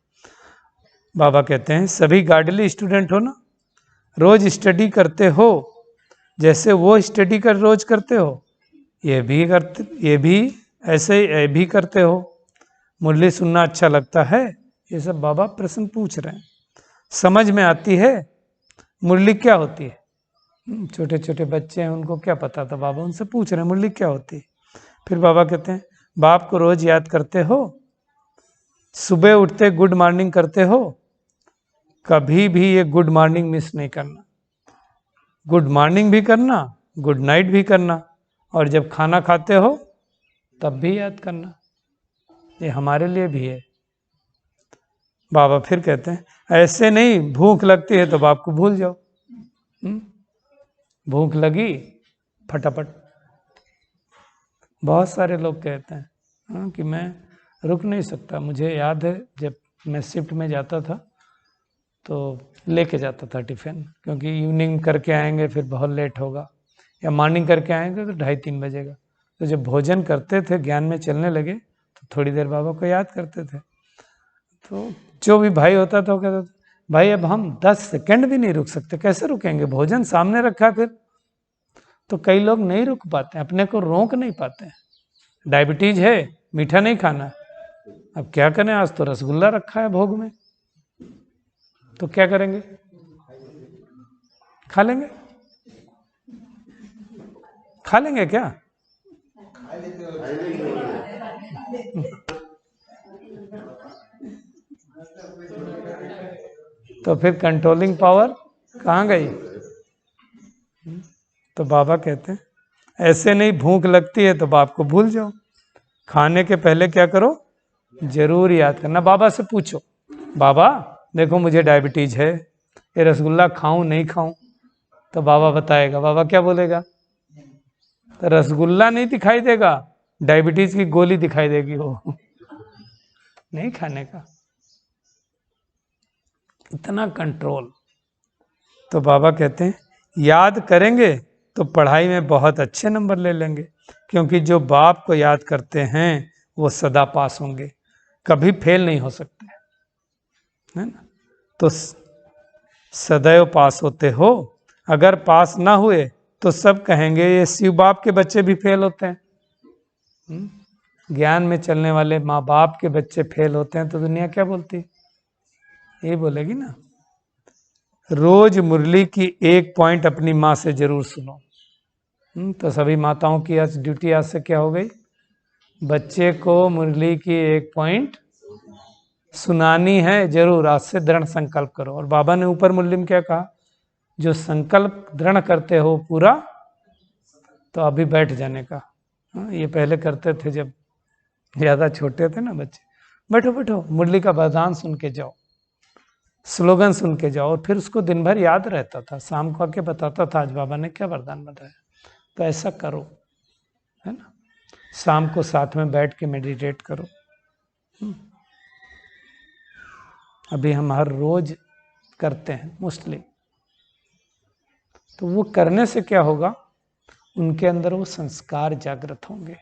A: बाबा कहते हैं, सभी गार्डली स्टूडेंट हो ना, रोज स्टडी करते हो, जैसे वो स्टडी कर रोज करते हो, ये भी ऐसे ये भी करते हो। मुरली सुनना अच्छा लगता है? ये सब बाबा प्रश्न पूछ रहे हैं। समझ में आती है मुरली क्या होती है? छोटे छोटे बच्चे हैं, उनको क्या पता था, बाबा उनसे पूछ रहे हैं मुरली क्या होती है। फिर बाबा कहते हैं, बाप को रोज याद करते हो, सुबह उठते गुड मॉर्निंग करते हो, कभी भी ये गुड मॉर्निंग मिस नहीं करना। गुड मॉर्निंग भी करना, गुड नाइट भी करना, और जब खाना खाते हो तब भी याद करना। ये हमारे लिए भी है। बाबा फिर कहते हैं, ऐसे नहीं भूख लगती है तो बाप को भूल जाओ। भूख लगी फटाफट। बहुत सारे लोग कहते हैं कि मैं रुक नहीं सकता। मुझे याद है जब मैं शिफ्ट में जाता था तो लेके जाता था टिफ़िन, क्योंकि इवनिंग करके आएंगे फिर बहुत लेट होगा, या मॉर्निंग करके आएंगे तो 2:30-3 बजेगा। तो जब भोजन करते थे, ज्ञान में चलने लगे, तो थोड़ी देर बाबा को याद करते थे। तो जो भी भाई होता था वो कहता था, भाई अब हम 10 सेकंड भी नहीं रुक सकते। कैसे रुकेंगे? भोजन सामने रखा, फिर तो कई लोग नहीं रुक पाते, अपने को रोक नहीं पाते हैं। डायबिटीज है, मीठा नहीं खाना, अब क्या करें, आज तो रसगुल्ला रखा है भोग में, तो क्या करेंगे, खा लेंगे, खा लेंगे क्या? तो फिर कंट्रोलिंग पावर कहाँ गई? तो बाबा कहते हैं ऐसे नहीं, भूख लगती है तो बाप को भूल जाओ, खाने के पहले क्या करो, जरूर याद करना, बाबा से पूछो, बाबा देखो मुझे डायबिटीज है, ये रसगुल्ला खाऊं नहीं खाऊं? तो बाबा बताएगा, बाबा क्या बोलेगा? तो रसगुल्ला नहीं दिखाई देगा, डायबिटीज की गोली दिखाई देगी वो नहीं खाने का, इतना कंट्रोल। तो बाबा कहते हैं याद करेंगे तो पढ़ाई में बहुत अच्छे नंबर ले लेंगे, क्योंकि जो बाप को याद करते हैं वो सदा पास होंगे, कभी फेल नहीं हो सकते, है ना? तो सदैव पास होते हो, अगर पास ना हुए तो सब कहेंगे ये शिव बाप के बच्चे भी फेल होते हैं। ज्ञान में चलने वाले माँ बाप के बच्चे फेल होते हैं तो दुनिया क्या बोलती, यही बोलेगी ना। रोज मुरली की एक पॉइंट अपनी माँ से जरूर सुनो। तो सभी माताओं की आज ड्यूटी आज से क्या हो गई, बच्चे को मुरली की एक पॉइंट सुनानी है जरूर, आज से दृढ़ संकल्प करो। और बाबा ने ऊपर मुरली में क्या कहा, जो संकल्प दृढ़ करते हो पूरा, तो अभी बैठ जाने का। ये पहले करते थे जब ज़्यादा छोटे थे ना बच्चे, बैठो बैठो मुरली का वरदान सुन के जाओ, स्लोगन सुन के जाओ, और फिर उसको दिन भर याद रहता था, शाम को आके बताता था आज बाबा ने क्या वरदान बताया। तो ऐसा करो, है ना, शाम को साथ में बैठ के मेडिटेट करो। अभी हम हर रोज करते हैं मोस्टली, तो वो करने से क्या होगा, उनके अंदर वो संस्कार जागृत होंगे,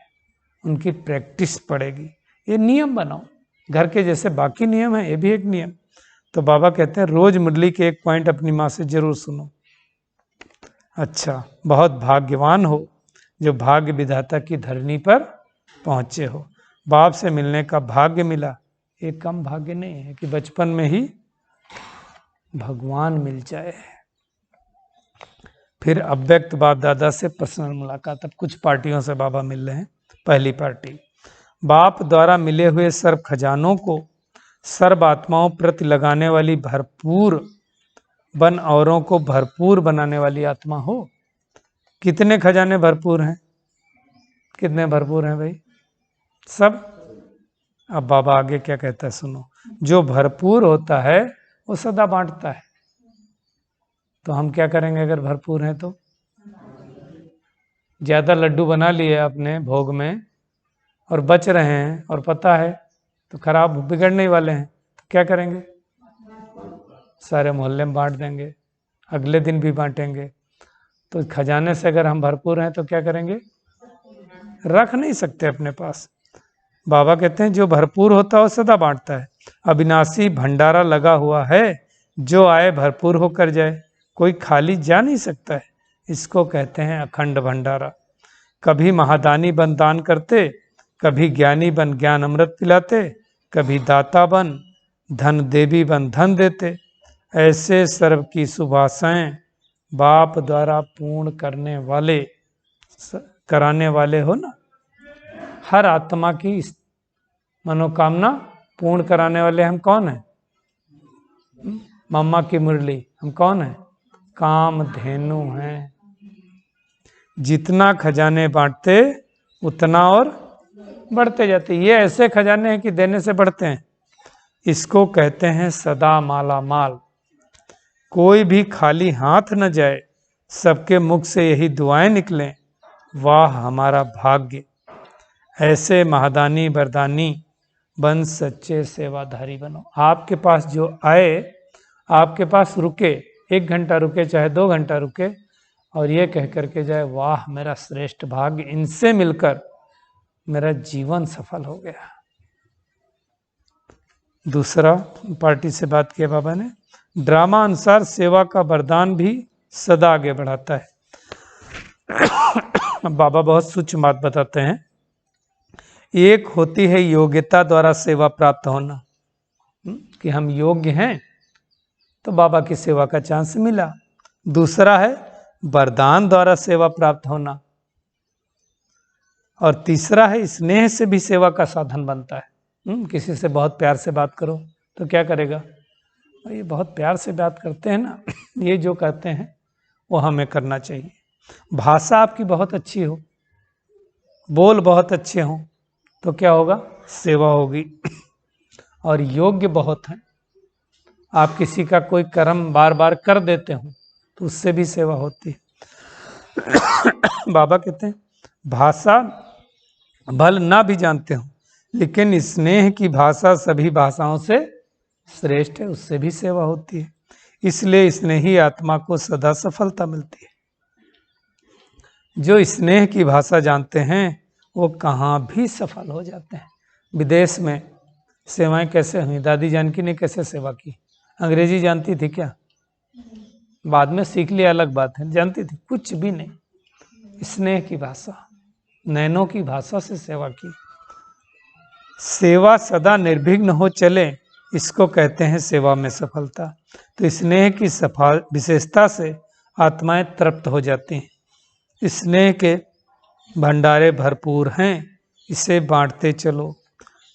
A: उनकी प्रैक्टिस पड़ेगी। ये नियम बनाओ, घर के जैसे बाकी नियम है, ये भी एक नियम। तो बाबा कहते हैं रोज मुरली के एक पॉइंट अपनी माँ से जरूर सुनो। अच्छा, बहुत भाग्यवान हो जो भाग्य विधाता की धरनी पर पहुँचे हो, बाप से मिलने का भाग्य मिला। ये कम भाग्य नहीं है कि बचपन में ही भगवान मिल जाए। फिर अव्यक्त बाप दादा से पर्सनल मुलाकात। अब कुछ पार्टियों से बाबा मिल रहे हैं। पहली पार्टी, बाप द्वारा मिले हुए सर्व खजानों को सर्व आत्माओं प्रति लगाने वाली भरपूर बन औरों को भरपूर बनाने वाली आत्मा हो। कितने खजाने भरपूर हैं, कितने भरपूर हैं भाई, सब। अब बाबा आगे क्या कहता है सुनो, जो भरपूर होता है वो सदा बांटता है। तो हम क्या करेंगे अगर भरपूर हैं तो, ज्यादा लड्डू बना लिए अपने भोग में और बच रहे हैं और पता है तो खराब बिगड़ने ही वाले हैं, तो क्या करेंगे, सारे मोहल्ले में बांट देंगे, अगले दिन भी बांटेंगे। तो खजाने से अगर हम भरपूर हैं तो क्या करेंगे, रख नहीं सकते अपने पास। बाबा कहते हैं जो भरपूर होता है वो सदा बांटता है। अविनाशी भंडारा लगा हुआ है, जो आए भरपूर होकर जाए, कोई खाली जा नहीं सकता है। इसको कहते हैं अखंड भंडारा। कभी महादानी बन दान करते, कभी ज्ञानी बन ज्ञान अमृत पिलाते, कभी दाता बन धन देवी बन धन देते। ऐसे सर्व की सुभाषाएं बाप द्वारा पूर्ण करने वाले, कराने वाले हो ना। हर आत्मा की मनोकामना पूर्ण कराने वाले हम कौन हैं, मम्मा की मुरली, हम कौन हैं, काम धेनु हैं। जितना खजाने बांटते उतना और बढ़ते जाते। ये ऐसे खजाने हैं कि देने से बढ़ते हैं। इसको कहते हैं सदा माला माल। कोई भी खाली हाथ न जाए, सबके मुख से यही दुआएं निकलें, वाह हमारा भाग्य। ऐसे महादानी वरदानी बन सच्चे सेवाधारी बनो। आपके पास जो आए, आपके पास रुके, 1 घंटा रुके चाहे 2 घंटा रुके, और ये कह करके जाए वाह मेरा श्रेष्ठ भाग्य, इनसे मिलकर मेरा जीवन सफल हो गया। दूसरा पार्टी से बात किया बाबा ने, ड्रामा अनुसार सेवा का वरदान भी सदा आगे बढ़ाता है। बाबा बहुत सूक्ष्म बात बताते हैं। एक होती है योग्यता द्वारा सेवा प्राप्त होना, कि हम योग्य हैं तो बाबा की सेवा का चांस मिला। दूसरा है वरदान द्वारा सेवा प्राप्त होना, और तीसरा है स्नेह से भी सेवा का साधन बनता है। किसी से बहुत प्यार से बात करो तो क्या करेगा, ये बहुत प्यार से बात करते हैं ना, ये जो कहते हैं वो हमें करना चाहिए। भाषा आपकी बहुत अच्छी हो, बोल बहुत अच्छे हों, तो क्या होगा, सेवा होगी। और योग्य बहुत हैं, आप किसी का कोई कर्म बार बार कर देते हो तो उससे भी सेवा होती है। बाबा कहते हैं भाषा भल ना भी जानते हो, लेकिन स्नेह की भाषा सभी भाषाओं से श्रेष्ठ है, उससे भी सेवा होती है। इसलिए स्नेही आत्मा को सदा सफलता मिलती है। जो स्नेह की भाषा जानते हैं वो कहाँ भी सफल हो जाते हैं। विदेश में सेवाएं कैसे हुई, दादी जानकी ने कैसे सेवा की? अंग्रेजी जानती थी क्या? बाद में सीख लिया, अलग बात है, जानती थी कुछ भी नहीं। स्नेह की भाषा, नैनों की भाषा से सेवा की। सेवा सदा निर्विघ्न हो चले, इसको कहते हैं सेवा में सफलता। तो स्नेह की विशेषता से आत्माएं तृप्त हो जाती हैं। स्नेह के भंडारे भरपूर हैं, इसे बांटते चलो।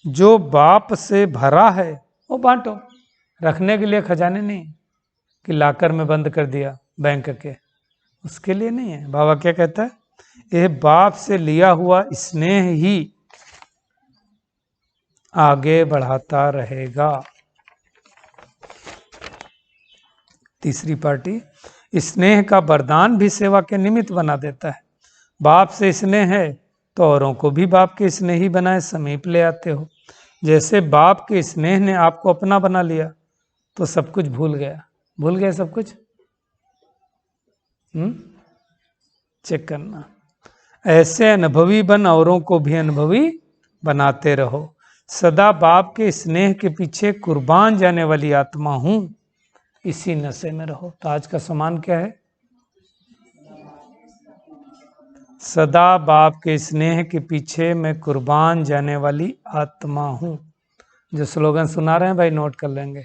A: जो बाप से भरा है वो बांटो, रखने के लिए खजाने नहीं कि लाकर में बंद कर दिया बैंक के, उसके लिए नहीं है। बाबा क्या कहता है, यह बाप से लिया हुआ स्नेह ही आगे बढ़ाता रहेगा। तीसरी पार्टी, स्नेह का वरदान भी सेवा के निमित्त बना देता है। बाप से स्नेह है तो औरों को भी बाप के स्नेह ही बनाए समीप ले आते हो। जैसे बाप के स्नेह ने आपको अपना बना लिया तो सब कुछ भूल गए सब कुछ। चेक करना। ऐसे अनुभवी बन औरों को भी अनुभवी बनाते रहो। सदा बाप के स्नेह के पीछे कुर्बान जाने वाली आत्मा हूं, इसी नशे में रहो। तो आज का समान क्या है, सदा बाप के स्नेह के पीछे मैं कुर्बान जाने वाली आत्मा हूं। जो स्लोगन सुना रहे हैं भाई नोट कर लेंगे,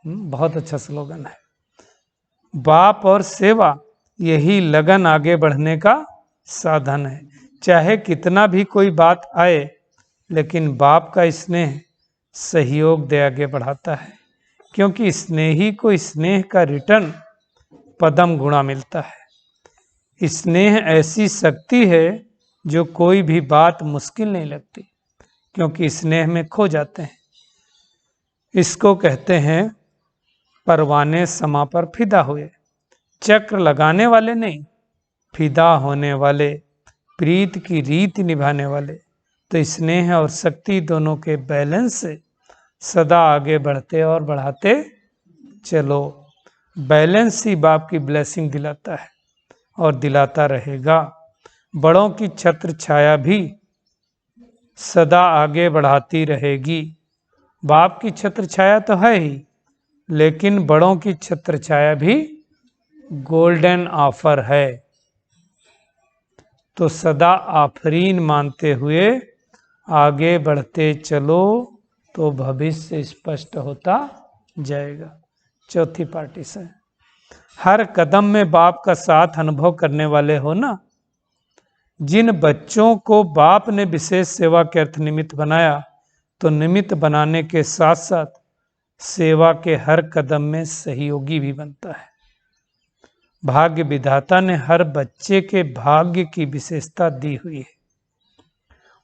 A: बहुत अच्छा स्लोगन है। बाप और सेवा यही लगन आगे बढ़ने का साधन है। चाहे कितना भी कोई बात आए, लेकिन बाप का स्नेह सहयोग दे आगे बढ़ाता है, क्योंकि स्नेही को स्नेह का रिटर्न पदम गुणा मिलता है। स्नेह ऐसी शक्ति है जो कोई भी बात मुश्किल नहीं लगती, क्योंकि स्नेह में खो जाते हैं। इसको कहते हैं परवाने समा पर फिदा हुए। चक्र लगाने वाले नहीं, फिदा होने वाले, प्रीत की रीत निभाने वाले। तो स्नेह और शक्ति दोनों के बैलेंस से सदा आगे बढ़ते और बढ़ाते चलो। बैलेंस ही बाप की ब्लेसिंग दिलाता है और दिलाता रहेगा। बड़ों की छत्र छाया भी सदा आगे बढ़ाती रहेगी। बाप की छत्र छाया तो है ही, लेकिन बड़ों की छत्र छाया भी गोल्डन ऑफर है। तो सदा आफरीन मानते हुए आगे बढ़ते चलो, तो भविष्य स्पष्ट होता जाएगा। चौथी पार्टी से, हर कदम में बाप का साथ अनुभव करने वाले हो ना। जिन बच्चों को बाप ने विशेष सेवा के अर्थ निमित्त बनाया, तो निमित्त बनाने के साथ साथ सेवा के हर कदम में सहयोगी भी बनता है। भाग्य विधाता ने हर बच्चे के भाग्य की विशेषता दी हुई है,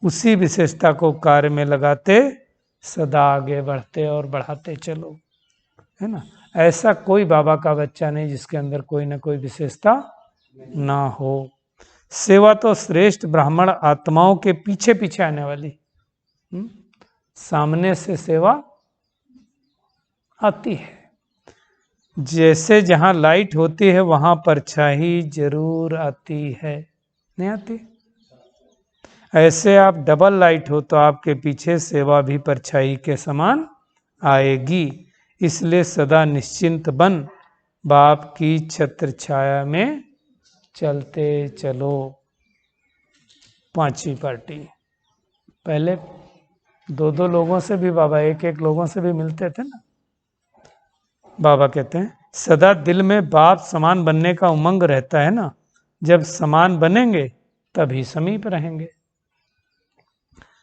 A: उसी विशेषता को कार्य में लगाते सदा आगे बढ़ते और बढ़ाते चलो, है ना। ऐसा कोई बाबा का बच्चा नहीं जिसके अंदर कोई ना कोई विशेषता ना हो। सेवा तो श्रेष्ठ ब्राह्मण आत्माओं के पीछे पीछे आने वाली, सामने से सेवा आती है। जैसे जहां लाइट होती है वहां परछाई जरूर आती है, नहीं आती? ऐसे आप डबल लाइट हो तो आपके पीछे सेवा भी परछाई के समान आएगी। इसलिए सदा निश्चिंत बन बाप की छत्र छाया में चलते चलो, पांचवी पार्टी। पहले दो दो लोगों से भी बाबा एक एक लोगों से भी मिलते थे ना। बाबा कहते हैं सदा दिल में बाप समान बनने का उमंग रहता है ना, जब समान बनेंगे तभी समीप रहेंगे।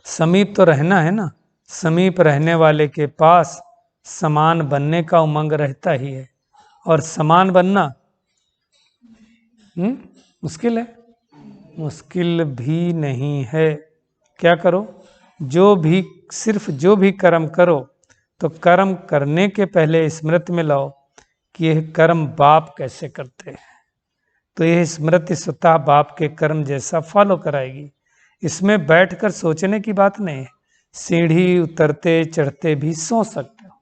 A: समीप तो रहना है ना, समीप रहने वाले के पास समान बनने का उमंग रहता ही है। और समान बनना मुश्किल है, मुश्किल भी नहीं है। क्या करो, जो भी सिर्फ जो भी कर्म करो तो कर्म करने के पहले स्मृति में लाओ कि यह कर्म बाप कैसे करते हैं। तो यह स्मृति स्वतः बाप के कर्म जैसा फॉलो कराएगी। इसमें बैठकर सोचने की बात नहीं है, सीढ़ी उतरते चढ़ते भी सोच सकते हो।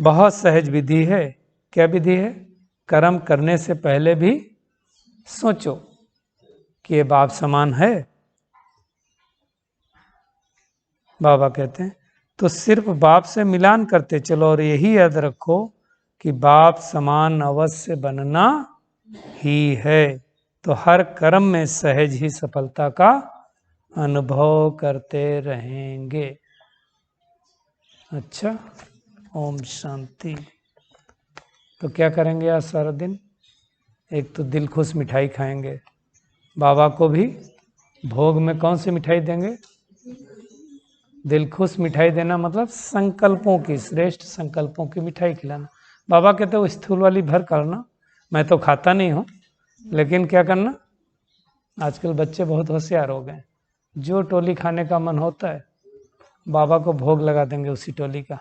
A: बहुत सहज विधि है। क्या विधि है? कर्म करने से पहले भी सोचो कि ये बाप समान है। बाबा कहते हैं तो सिर्फ बाप से मिलान करते चलो और यही याद रखो कि बाप समान अवश्य बनना ही है। तो हर कर्म में सहज ही सफलता का अनुभव करते रहेंगे। अच्छा, ओम शांति। तो क्या करेंगे आज सारा दिन? एक तो दिल खुश मिठाई खाएंगे, बाबा को भी भोग में कौन सी मिठाई देंगे? दिल खुश मिठाई देना मतलब संकल्पों की, श्रेष्ठ संकल्पों की मिठाई खिलाना। बाबा कहते हो स्थूल वाली भर करना, मैं तो खाता नहीं हूँ, लेकिन क्या करना, आजकल बच्चे बहुत होशियार हो गए, जो टोली खाने का मन होता है बाबा को भोग लगा देंगे उसी टोली का,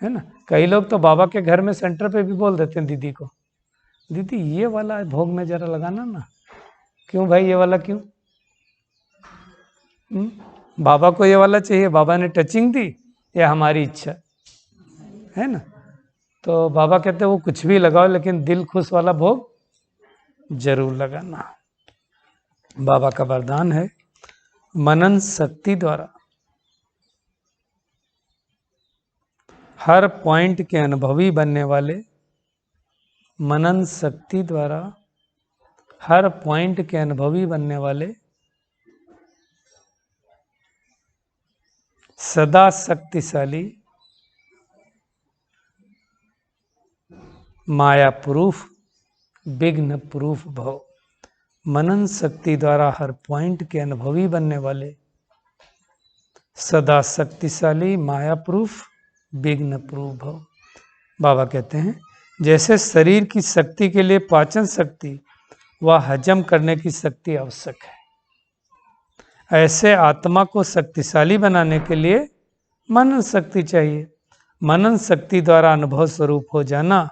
A: है ना। कई लोग तो बाबा के घर में सेंटर पे भी बोल देते हैं दीदी को, दीदी ये वाला भोग में जरा लगाना ना। क्यों भाई, ये वाला क्यों? बाबा को ये वाला चाहिए, बाबा ने टचिंग दी या हमारी इच्छा, है ना। तो बाबा कहते हैं वो कुछ भी लगाओ लेकिन दिल खुश वाला भोग जरूर लगाना। बाबा का वरदान है मनन शक्ति द्वारा हर पॉइंट के अनुभवी बनने वाले, मनन शक्ति द्वारा हर पॉइंट के अनुभवी बनने वाले, सदा शक्तिशाली, माया प्रूफ, विघ्न प्रूफ भव। मनन शक्ति द्वारा हर पॉइंट के अनुभवी बनने वाले, सदा शक्तिशाली, माया प्रूफ, विघ्न प्रूफ भव। बाबा कहते हैं जैसे शरीर की शक्ति के लिए पाचन शक्ति व हजम करने की शक्ति आवश्यक है, ऐसे आत्मा को शक्तिशाली बनाने के लिए मनन शक्ति चाहिए। मनन शक्ति द्वारा अनुभव स्वरूप हो जाना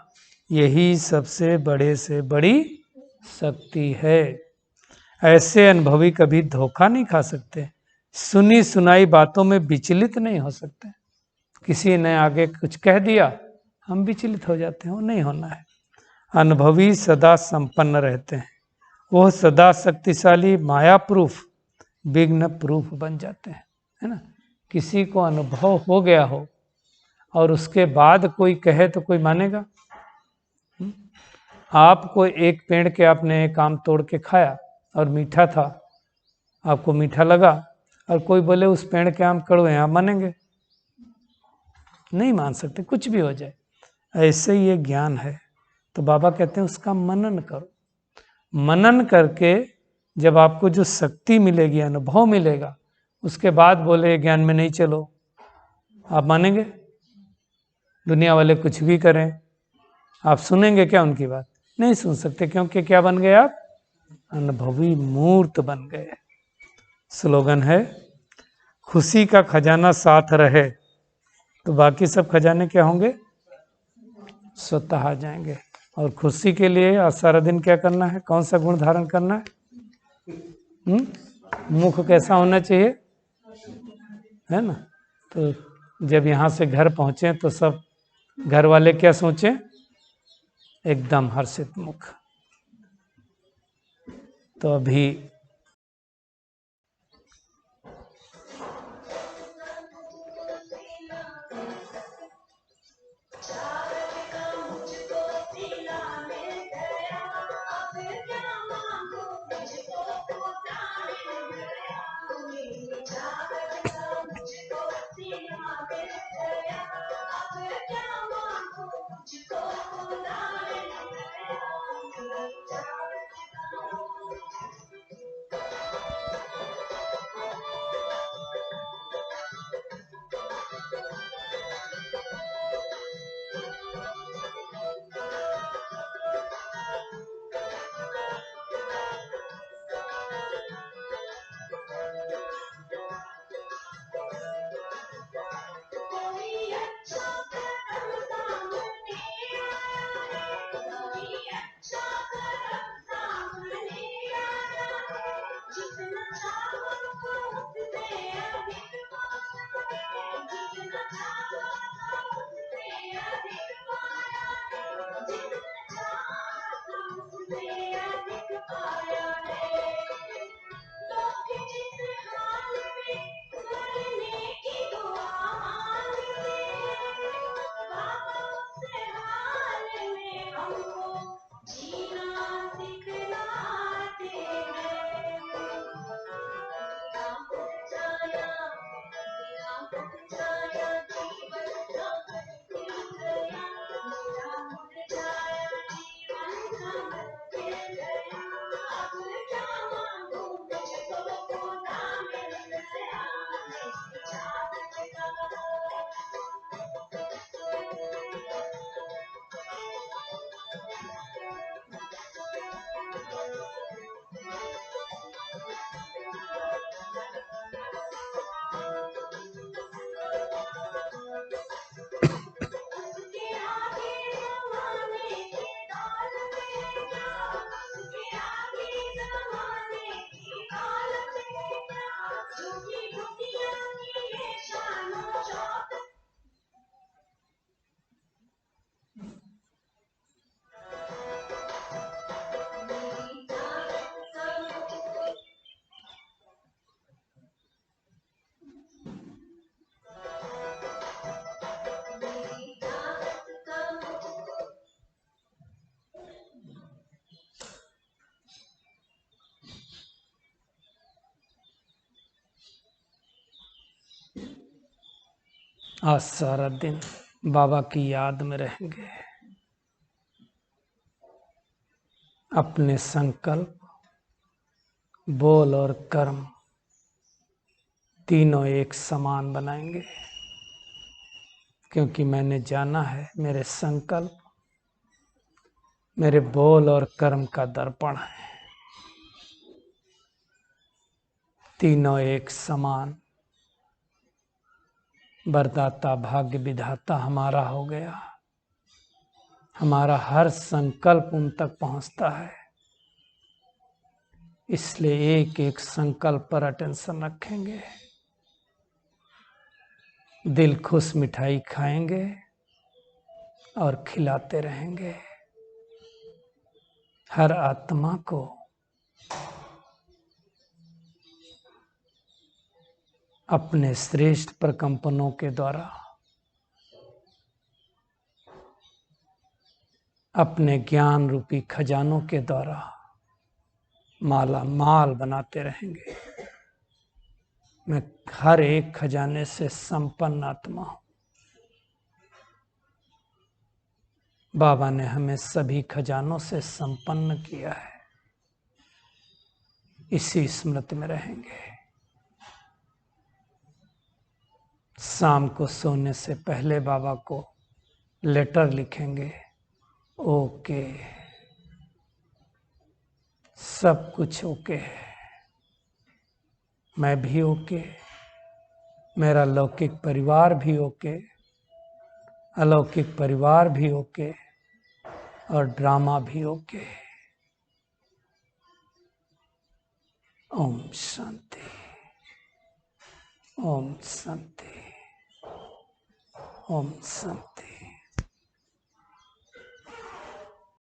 A: यही सबसे बड़े से बड़ी शक्ति है। ऐसे अनुभवी कभी धोखा नहीं खा सकते, सुनी सुनाई बातों में विचलित नहीं हो सकते। किसी ने आगे कुछ कह दिया हम विचलित हो जाते हैं, वो नहीं होना है। अनुभवी सदा संपन्न रहते हैं, वो सदा शक्तिशाली, माया प्रूफ, विघ्न प्रूफ बन जाते हैं, है ना। किसी को अनुभव हो गया हो और उसके बाद कोई कहे तो कोई मानेगा? आपको एक पेड़ के आपने एक आम तोड़ के खाया और मीठा था, आपको मीठा लगा, और कोई बोले उस पेड़ के आम कड़वे हैं, आप मानेंगे? नहीं मान सकते, कुछ भी हो जाए। ऐसे ही ये ज्ञान है। तो बाबा कहते हैं उसका मनन करो। मनन करके जब आपको जो शक्ति मिलेगी, अनुभव मिलेगा, उसके बाद बोले ज्ञान में नहीं चलो, आप मानेंगे? दुनिया वाले कुछ भी करें, आप सुनेंगे क्या उनकी बात? नहीं सुन सकते, क्योंकि क्या बन गए आप? अनुभवी मूर्त बन गए। स्लोगन है खुशी का खजाना साथ रहे तो बाकी सब खजाने क्या होंगे? स्वतः आ जाएंगे। और खुशी के लिए आज सारा दिन क्या करना है? कौन सा गुण धारण करना है? मुख कैसा होना चाहिए, है ना। तो जब यहाँ से घर पहुँचे तो सब घर वाले क्या सोचें? एकदम हर्षित मुख। तो अभी आज सारा दिन बाबा की याद में रहेंगे। अपने संकल्प, बोल और कर्म तीनों एक समान बनाएंगे, क्योंकि मैंने जाना है मेरे संकल्प मेरे बोल और कर्म का दर्पण है। तीनों एक समान। वरदाता भाग्य विधाता हमारा हो गया। हमारा हर संकल्प उन तक पहुंचता है, इसलिए एक एक संकल्प पर अटेंशन रखेंगे। दिल खुश मिठाई खाएंगे और खिलाते रहेंगे। हर आत्मा को अपने श्रेष्ठ प्रकंपनों के द्वारा, अपने ज्ञान रूपी खजानों के द्वारा माला माल बनाते रहेंगे। मैं हर एक खजाने से संपन्न आत्मा हूं। बाबा ने हमें सभी खजानों से संपन्न किया है। इसी स्मृति में रहेंगे। शाम को सोने से पहले बाबा को लेटर लिखेंगे, ओके, सब कुछ ओके है, मैं भी ओके, मेरा लौकिक परिवार भी ओके, अलौकिक परिवार भी ओके और ड्रामा भी ओके। ओम शांति, ओम शांति, ओम शांति।